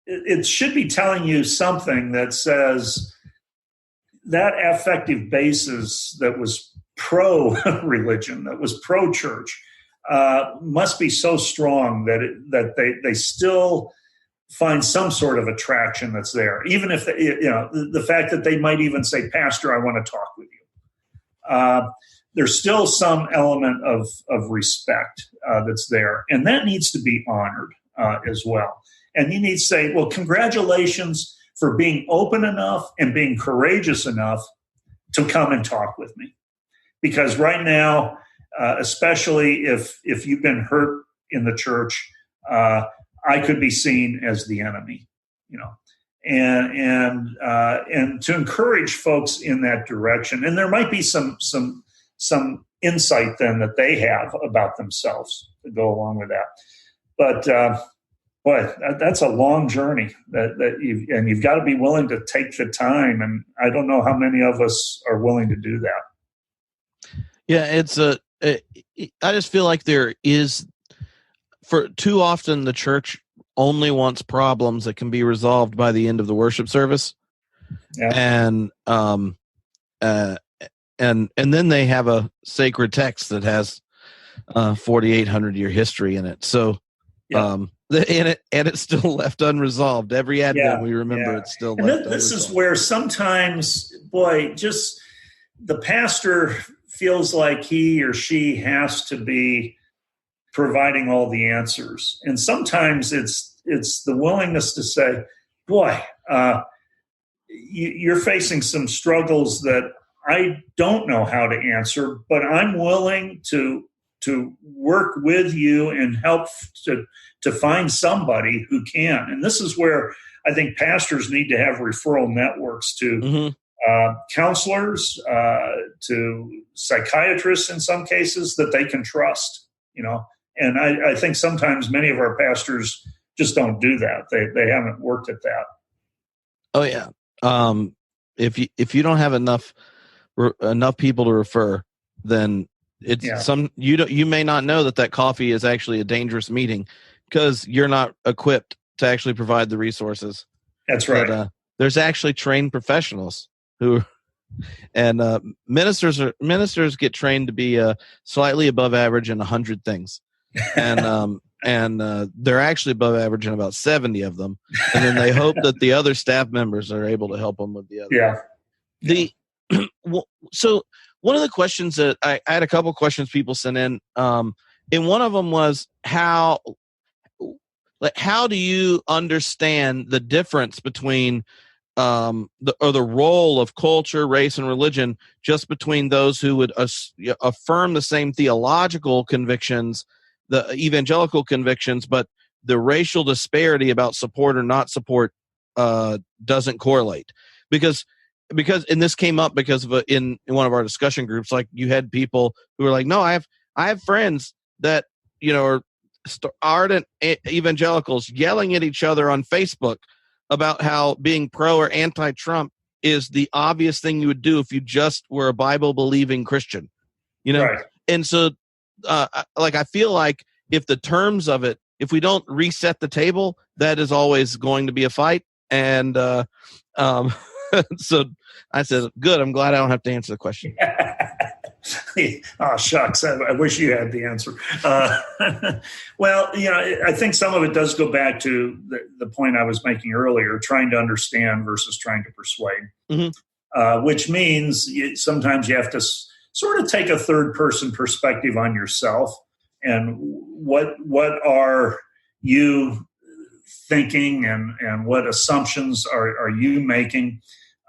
It should be telling you something that says that affective basis that was pro-religion, that was pro-church, must be so strong that they still find some sort of attraction that's there, even if the fact that they might even say, "Pastor, I want to talk with you." There's still some element of respect that's there, and that needs to be honored as well. And you need to say, well, congratulations for being open enough and being courageous enough to come and talk with me. Because right now, especially if you've been hurt in the church, I could be seen as the enemy, and to encourage folks in that direction. And there might be some insight then that they have about themselves to go along with that. But boy, that's a long journey you've got to be willing to take the time. And I don't know how many of us are willing to do that. Yeah, I just feel like there is, for too often the church only wants problems that can be resolved by the end of the worship service. Yeah. And then they have a sacred text that has 4,800 year history in it. So, and it's still left unresolved. Every Advent we remember it's still left unresolved. This is where sometimes, just the pastor feels like he or she has to be providing all the answers. And sometimes it's the willingness to say, you're facing some struggles that I don't know how to answer, but I'm willing to work with you and help to find somebody who can. And this is where I think pastors need to have referral networks to counselors, to psychiatrists in some cases that they can trust, And I think sometimes many of our pastors just don't do that. They haven't worked at that. Oh yeah. If you don't have enough people to refer, then it's you may not know that coffee is actually a dangerous meeting because you're not equipped to actually provide the resources. That's right. But, there's actually trained professionals who, and ministers get trained to be slightly above average in 100 things, and they're actually above average in about 70 of them, and then they hope that the other staff members are able to help them with the other. Yeah. So one of the questions that I had a couple questions people sent in, and one of them was how do you understand the difference between the role of culture, race, and religion just between those who would affirm the same theological convictions, the evangelical convictions, but the racial disparity about support or not support doesn't correlate? Because and this came up because of in one of our discussion groups, like you had people who were like, no, I have friends that are ardent evangelicals yelling at each other on Facebook about how being pro or anti-Trump is the obvious thing you would do if you just were a Bible-believing Christian, Right. And so, I feel like if the terms of it, if we don't reset the table, that is always going to be a fight. And so I said, good, I'm glad I don't have to answer the question. Oh, shucks. I wish you had the answer. Well, I think some of it does go back to the point I was making earlier, trying to understand versus trying to persuade, which means sometimes you have to sort of take a third person perspective on yourself and what are you thinking and what assumptions are you making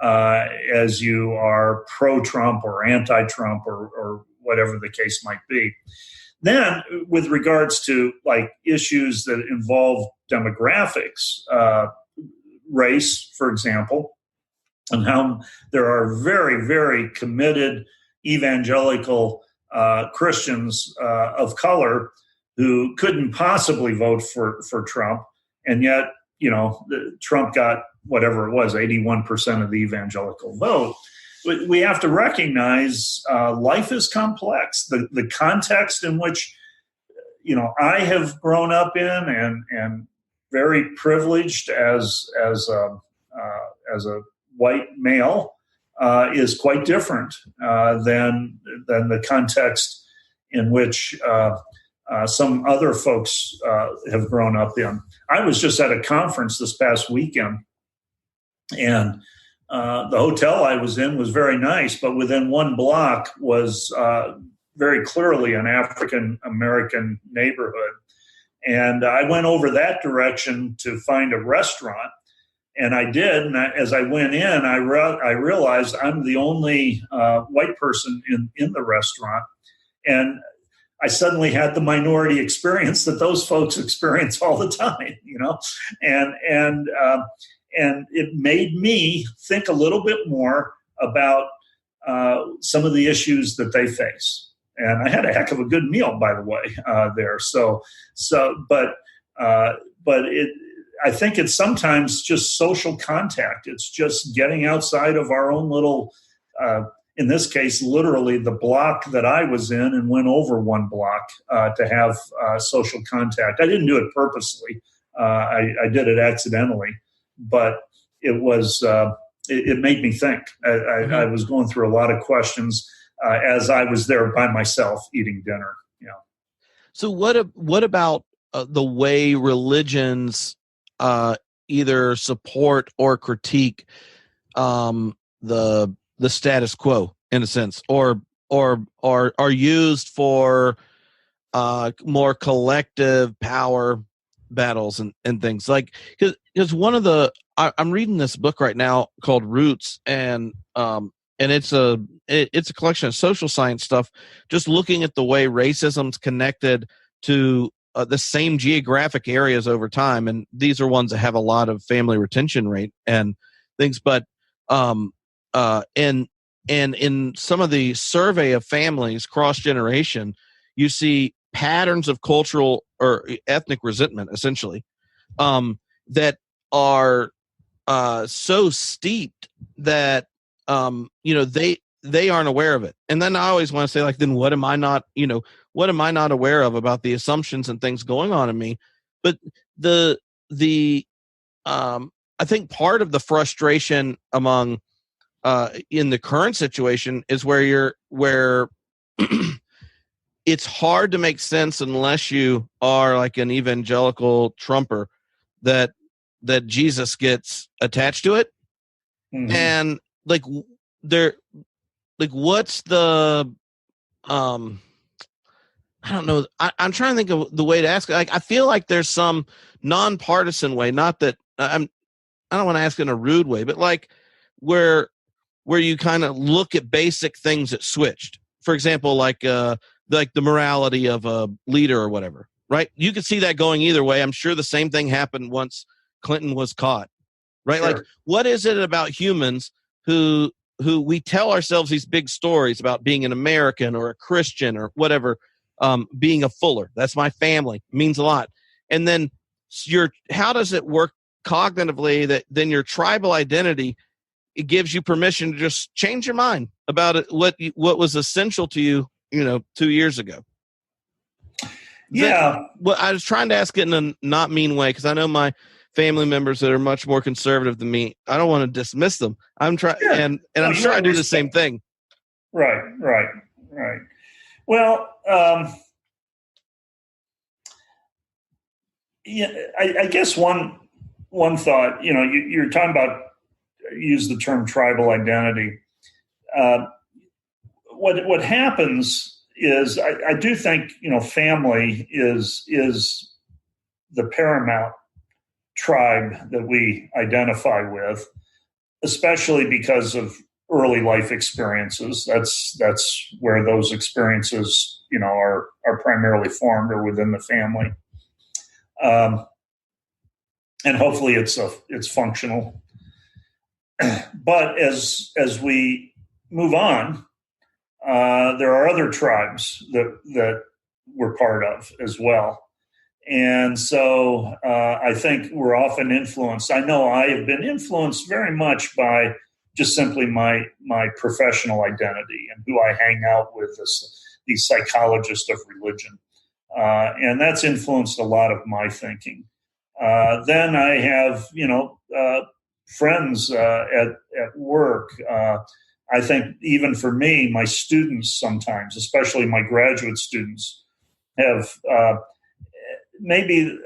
as you are pro-Trump or anti-Trump or whatever the case might be. Then with regards to issues that involve demographics, race, for example, and how there are very, very committed evangelical Christians of color who couldn't possibly vote for Trump, and yet, Trump got whatever it was, 81% of the evangelical vote. We have to recognize life is complex. The context in which, I have grown up in and very privileged as a white male is quite different than the context in which some other folks have grown up in. I was just at a conference this past weekend, and the hotel I was in was very nice, but within one block was very clearly an African-American neighborhood. And I went over that direction to find a restaurant, and I did. And as I went in, I realized I'm the only white person in the restaurant. And I suddenly had the minority experience that those folks experience all the time, and it made me think a little bit more about some of the issues that they face. And I had a heck of a good meal, by the way, there. But I think it's sometimes just social contact. It's just getting outside of our own little, in this case, literally the block that I was in, and went over one block to have social contact. I didn't do it purposely. I did it accidentally, but it was it made me think. I was going through a lot of questions as I was there by myself eating dinner. So what about the way religions either support or critique the status quo, in a sense, or are used for more collective power battles and things, like because one of the I'm reading this book right now called Roots, and it's a collection of social science stuff, just looking at the way racism's connected to the same geographic areas over time, and these are ones that have a lot of family retention rate and things. But and in some of the survey of families cross generation, you see patterns of cultural or ethnic resentment, essentially, that are so steeped that they aren't aware of it. And then I always want to say, like, then what am I not aware of about the assumptions and things going on in me? But the I think part of the frustration among in the current situation is where it's hard to make sense unless you are like an evangelical Trumper that Jesus gets attached to it. Mm-hmm. And like what's the I don't know. I'm trying to think of the way to ask it. Like, I feel like there's some nonpartisan way, not that I don't want to ask in a rude way, but like where you kind of look at basic things that switched. For example, like the morality of a leader or whatever, right? You could see that going either way. I'm sure the same thing happened once Clinton was caught, right? Sure. Like, what is it about humans who we tell ourselves these big stories about being an American or a Christian or whatever, being a Fuller, that's my family, means a lot. And then how does it work cognitively that then your tribal identity, it gives you permission to just change your mind about it, what was essential to you, 2 years ago. Yeah. Well, I was trying to ask it in a not mean way, because I know my family members that are much more conservative than me. I don't want to dismiss them. I'm trying, and I'm sure I do the same thing. Right. Well, I guess one thought, you're talking about, use the term tribal identity. What happens is I do think, family is the paramount tribe that we identify with, especially because of early life experiences. That's where those experiences, are primarily formed, or within the family. And hopefully it's functional. But as we move on, there are other tribes that we're part of as well. And so I think we're often influenced. I know I have been influenced very much by just simply my professional identity and who I hang out with, these psychologists of religion. And that's influenced a lot of my thinking. Then I have, friends at work. I think even for me, my students sometimes, especially my graduate students, have maybe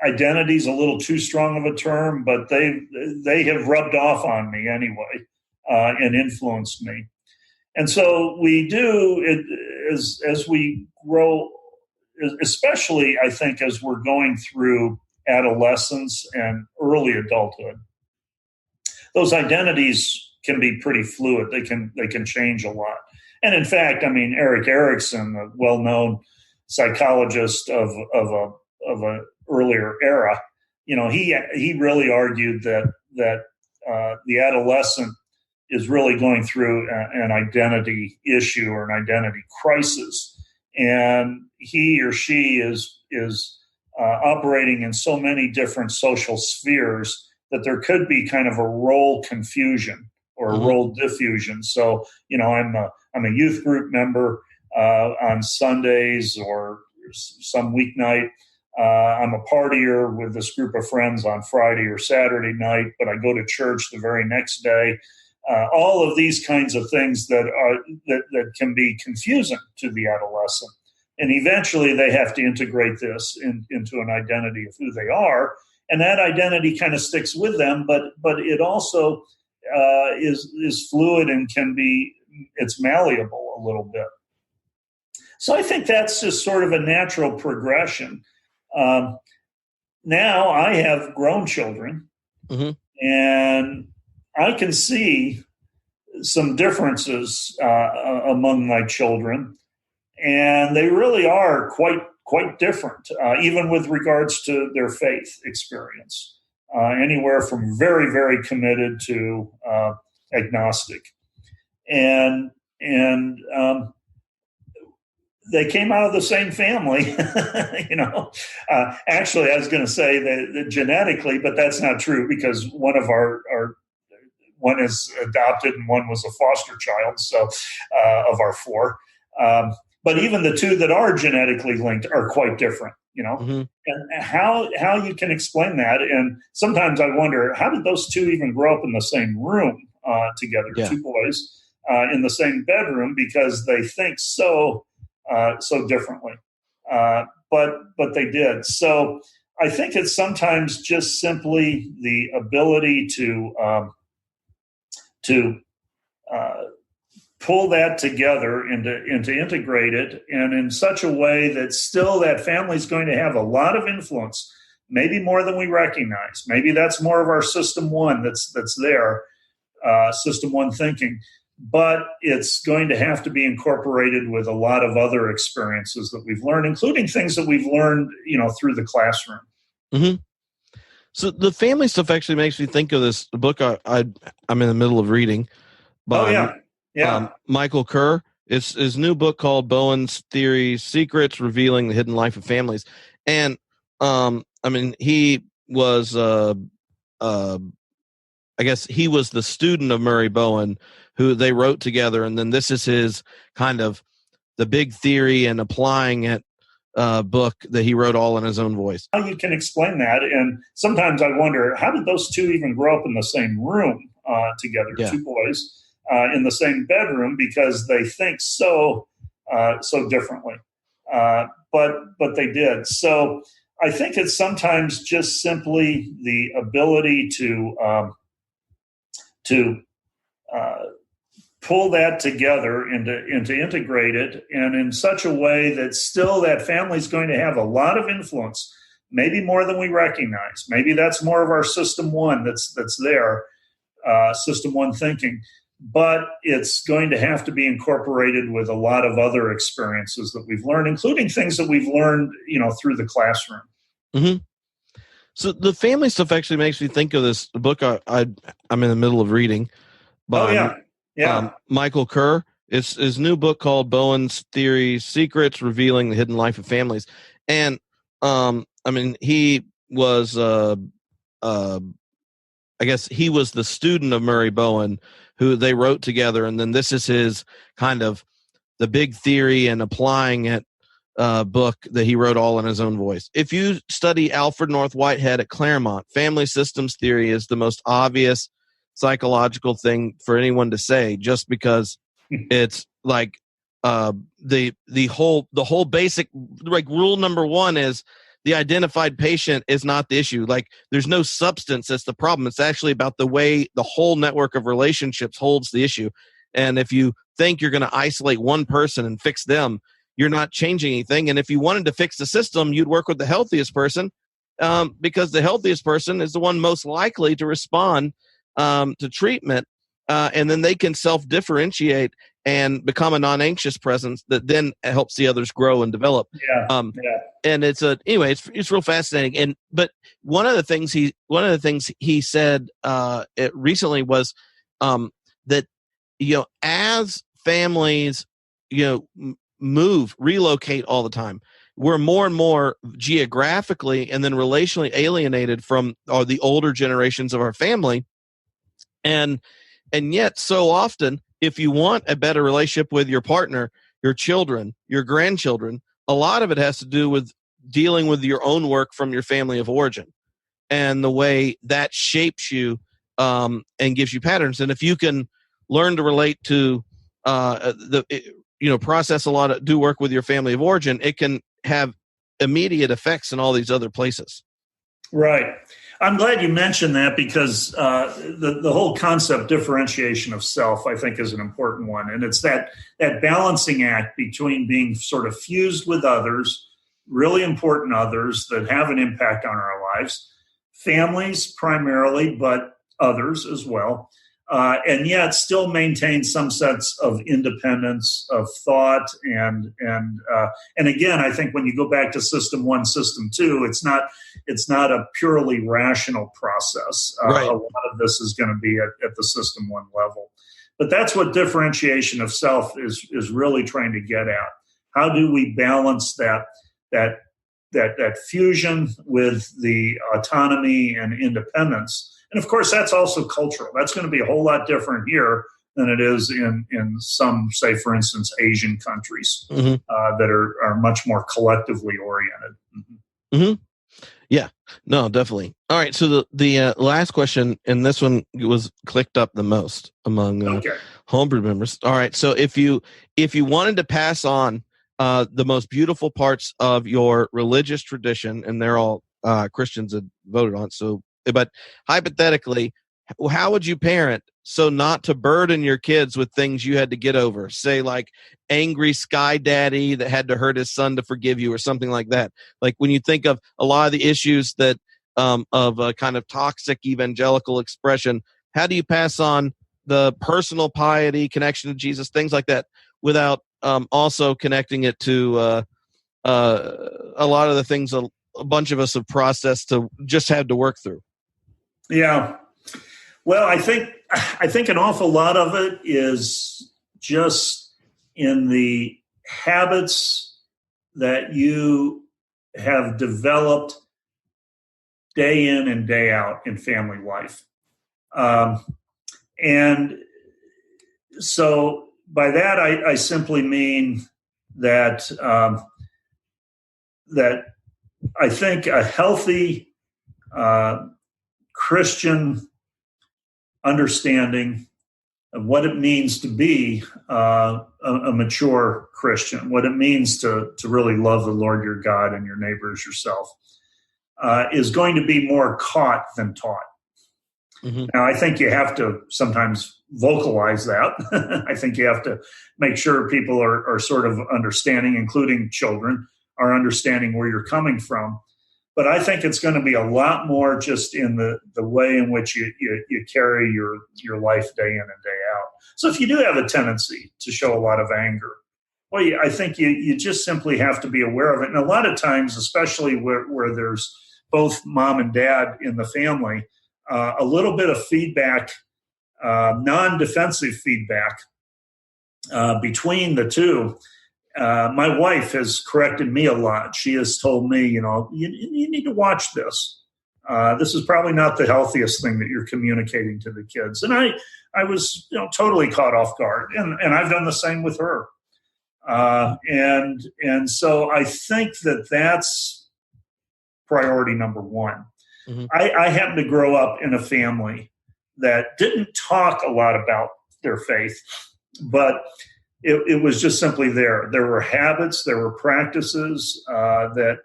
identity is a little too strong of a term, but they have rubbed off on me anyway and influenced me. And so we do it as we grow, especially I think as we're going through adolescence and early adulthood. Those identities can be pretty fluid. They can change a lot. And in fact, Erik Erikson, a well-known psychologist of a earlier era, he really argued that the adolescent is really going through an identity issue or an identity crisis, and he or she is operating in so many different social spheres that there could be kind of a role confusion or a role diffusion. So, I'm a youth group member on Sundays or some weeknight. I'm a partier with this group of friends on Friday or Saturday night, but I go to church the very next day. All of these kinds of things that can be confusing to the adolescent. And eventually they have to integrate this into an identity of who they are. And that identity kind of sticks with them, but it also is fluid and it's malleable a little bit. So I think that's just sort of a natural progression. Now I have grown children, And I can see some differences among my children, and they really are quite different, even with regards to their faith experience. Anywhere from very, very committed to agnostic, and they came out of the same family. Actually, I was going to say that genetically, but that's not true, because one of our one is adopted and one was a foster child. So of our four, but even the two that are genetically linked are quite different. Mm-hmm. And how you can explain that. And sometimes I wonder, how did those two even grow up in the same room together? Yeah. Two boys in the same bedroom, because they think so differently, but they did. So I think it's sometimes just simply the ability to pull that together and to integrate it, and in such a way that still that family is going to have a lot of influence, maybe more than we recognize. Maybe that's more of our system one that's there, system one thinking. But it's going to have to be incorporated with a lot of other experiences that we've learned, including things that we've learned, through the classroom. Mm-hmm. So the family stuff actually makes me think of this book I'm in the middle of reading by Michael Kerr. It's his new book called Bowen's Theory: Secrets Revealing the Hidden Life of Families. And he was I guess he was the student of Murray Bowen, who they wrote together, and then this is his kind of the big theory and applying it book that he wrote all in his own voice. How you can explain that, and sometimes I wonder, how did those two even grow up in the same room together? Yeah. Two boys in the same bedroom, because they think so differently, but they did. So I think it's sometimes just simply the ability to pull that together and to integrate it, and in such a way that still that family is going to have a lot of influence, maybe more than we recognize. Maybe that's more of our system one that's there, system one thinking. But it's going to have to be incorporated with a lot of other experiences that we've learned, including things that we've learned, through the classroom. Mm-hmm. So the family stuff actually makes me think of this book I'm in the middle of reading by Michael Kerr. It's his new book called Bowen's Theory: Secrets Revealing the Hidden Life of Families. And he was I guess he was the student of Murray Bowen, who they wrote together, and then this is his kind of the big theory and applying it book that he wrote all in his own voice. If you study Alfred North Whitehead at Claremont, family systems theory is the most obvious psychological thing for anyone to say, just because it's like the whole basic, like, rule number one is the identified patient is not the issue. Like, there's no substance that's the problem. It's actually about the way the whole network of relationships holds the issue. And if you think you're going to isolate one person and fix them, you're not changing anything. And if you wanted to fix the system, you'd work with the healthiest person, because the healthiest person is the one most likely to respond to treatment. And then they can self-differentiate and become a non-anxious presence that then helps the others grow and develop. And it's real fascinating. But one of the things he said recently was that, as families, relocate all the time, we're more and more geographically and then relationally alienated from the older generations of our family. And yet so often, if you want a better relationship with your partner, your children, your grandchildren, a lot of it has to do with dealing with your own work from your family of origin and the way that shapes you and gives you patterns. And if you can learn to relate to process do work with your family of origin, it can have immediate effects in all these other places. Right. I'm glad you mentioned that, because the whole concept differentiation of self, I think, is an important one. And it's that balancing act between being sort of fused with others, really important others that have an impact on our lives, families primarily, but others as well, and yet still maintain some sense of independence of thought. And again, I think when you go back to system 1, system 2, it's not a purely rational process. Right. A lot of this is going to be at the system 1 level. But that's what differentiation of self is really trying to get at. How do we balance that fusion with the autonomy and independence? And of course, that's also cultural. That's going to be a whole lot different here than it is in some, say, for instance, Asian countries that are much more collectively oriented. Mm-hmm. Yeah, no, definitely. All right. So the last question, and this one was clicked up the most among homebrew members. All right. So if you wanted to pass on the most beautiful parts of your religious tradition, and they're all Christians that voted on. So, but hypothetically, how would you parent so not to burden your kids with things you had to get over? Say like angry sky daddy that had to hurt his son to forgive you or something like that. Like when you think of a lot of the issues that of a kind of toxic evangelical expression, how do you pass on the personal piety, connection to Jesus, things like that, without also connecting it to a lot of the things a bunch of us have processed to just had to work through? Yeah. Well, I think an awful lot of it is just in the habits that you have developed day in and day out in family life. And so by that, I simply mean that that I think a healthy Christian understanding of what it means to be a mature Christian, what it means to really love the Lord your God and your neighbor as yourself, is going to be more caught than taught. Mm-hmm. Now, I think you have to sometimes vocalize that. I think you have to make sure people are sort of understanding, including children, are understanding where you're coming from. But I think it's going to be a lot more just in the way in which you carry your life day in and day out. So if you do have a tendency to show a lot of anger, well, I think you just simply have to be aware of it. And a lot of times, especially where there's both mom and dad in the family, a little bit of feedback, non-defensive feedback between the two. My wife has corrected me a lot. She has told me, you need to watch this. This is probably not the healthiest thing that you're communicating to the kids. And I was totally caught off guard. And I've done the same with her. And so I think that's priority number one. Mm-hmm. I happened to grow up in a family that didn't talk a lot about their faith, but it was just simply there. There were habits, there were practices that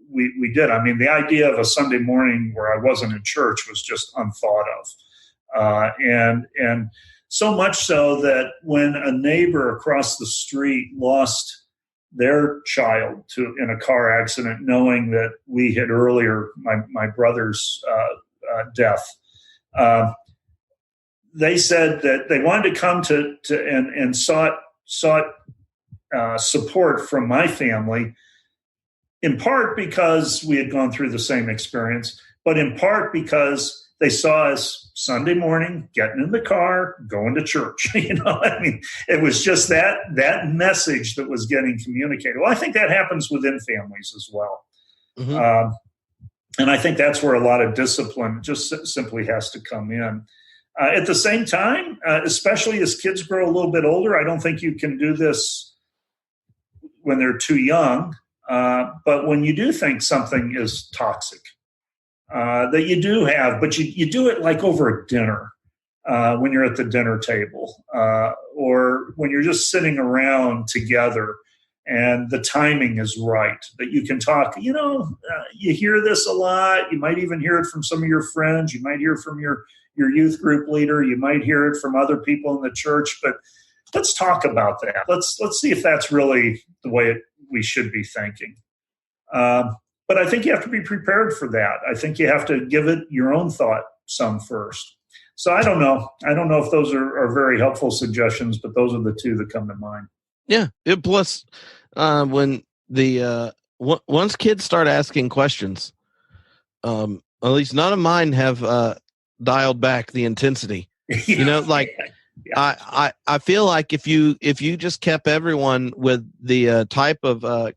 we did. I mean, the idea of a Sunday morning where I wasn't in church was just unthought of. And so much so that when a neighbor across the street lost their child in a car accident, knowing that we had earlier my brother's death, they said that they wanted to come to and sought support from my family, in part because we had gone through the same experience, but in part because they saw us Sunday morning getting in the car, going to church. I mean, it was just that message that was getting communicated. Well, I think that happens within families as well. Mm-hmm. And I think that's where a lot of discipline just simply has to come in. At the same time, especially as kids grow a little bit older, I don't think you can do this when they're too young. But when you do think something is toxic, that you do have, but you do it like over a dinner, when you're at the dinner table, or when you're just sitting around together and the timing is right, that you can talk. You hear this a lot. You might even hear it from some of your friends. You might hear it from your youth group leader. You might hear it from other people in the church. But let's talk about that. Let's see if that's really the way we should be thinking. But I think you have to be prepared for that. I think you have to give it your own thought some first. So I don't know. I don't know if those are very helpful suggestions, but those are the two that come to mind. Yeah. Plus, when once kids start asking questions, at least none of mine have dialed back the intensity. You know, like I feel like if you just kept everyone with the type of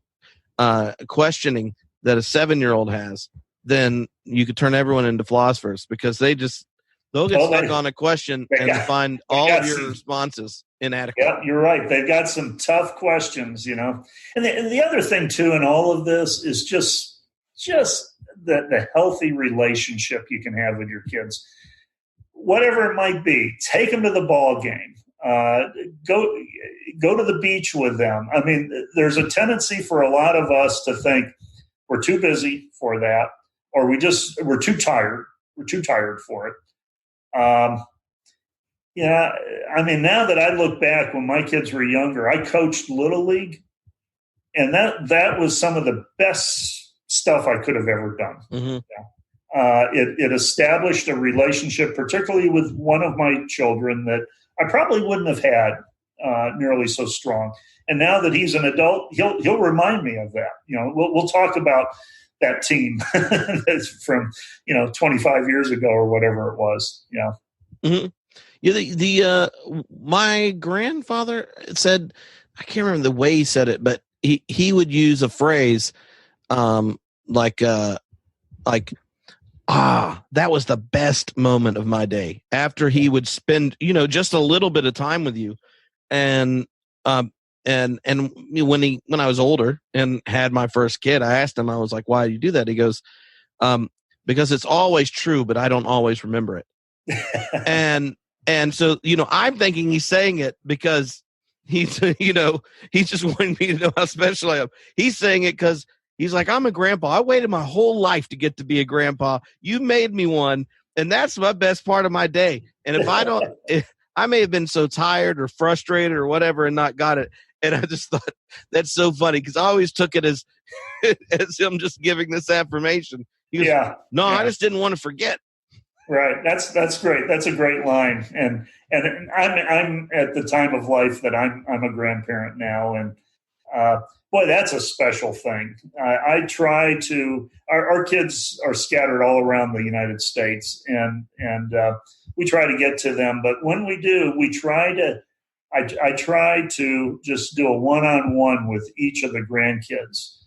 questioning that a 7-year-old has, then you could turn everyone into philosophers, because they'll get stuck on a question and find all of your responses inadequate. Yeah, you're right. They've got some tough questions, you know. And the other thing too in all of this is just the healthy relationship you can have with your kids. Whatever it might be, take them to the ball game. Go to the beach with them. I mean, there's a tendency for a lot of us to think we're too busy for that, or we're too tired. We're too tired for it. Yeah, I mean, now that I look back, when my kids were younger, I coached Little League, and that was some of the best stuff I could have ever done. Mm-hmm. Yeah. It established a relationship, particularly with one of my children, that I probably wouldn't have had nearly so strong. And now that he's an adult, he'll remind me of that. You know, we'll talk about that team that's from 25 years ago or whatever it was. Yeah. Mm-hmm. Yeah. My grandfather said, I can't remember the way he said it, but he would use a phrase like that was the best moment of my day, after he would spend just a little bit of time with you. And when I was older and had my first kid, I asked him, I was like, why do you do that? He goes, because it's always true, but I don't always remember it. And so, I'm thinking he's saying it because he's just wanting me to know how special I am. He's saying it because he's like, I'm a grandpa. I waited my whole life to get to be a grandpa. You made me one, and that's my best part of my day. And if I may have been so tired or frustrated or whatever and not got it. And I just thought that's so funny, because I always took it as him just giving this affirmation. He goes, I just didn't want to forget. Right. That's great. That's a great line. And I'm at the time of life that I'm a grandparent now, and boy, that's a special thing. I try to. Our kids are scattered all around the United States, and we try to get to them. But when we do, we try to. I try to just do a one-on-one with each of the grandkids.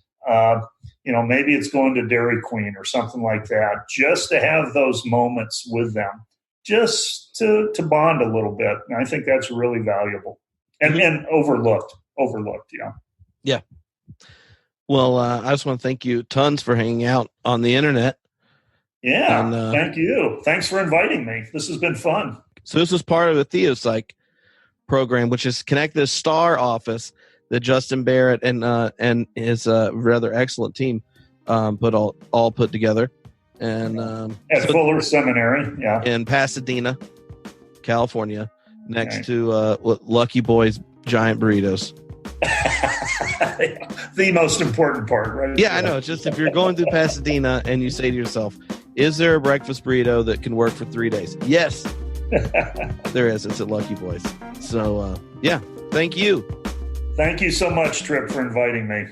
Maybe it's going to Dairy Queen or something like that, just to have those moments with them, just to bond a little bit. And I think that's really valuable and overlooked. Yeah. Yeah. Well, I just want to thank you tons for hanging out on the internet. Yeah. And, thank you. Thanks for inviting me. This has been fun. So this is part of a TheoPsych program, which is connected to STAR office that Justin Barrett and his rather excellent team put together, and at Fuller Seminary, in Pasadena, California, next to Lucky Boy's giant burritos. The most important part, right? Yeah, I know. It's just if you're going through Pasadena and you say to yourself, "Is there a breakfast burrito that can work for 3 days?" Yes, there is. It's at Lucky Boy's. So, thank you. Thank you so much, Tripp, for inviting me.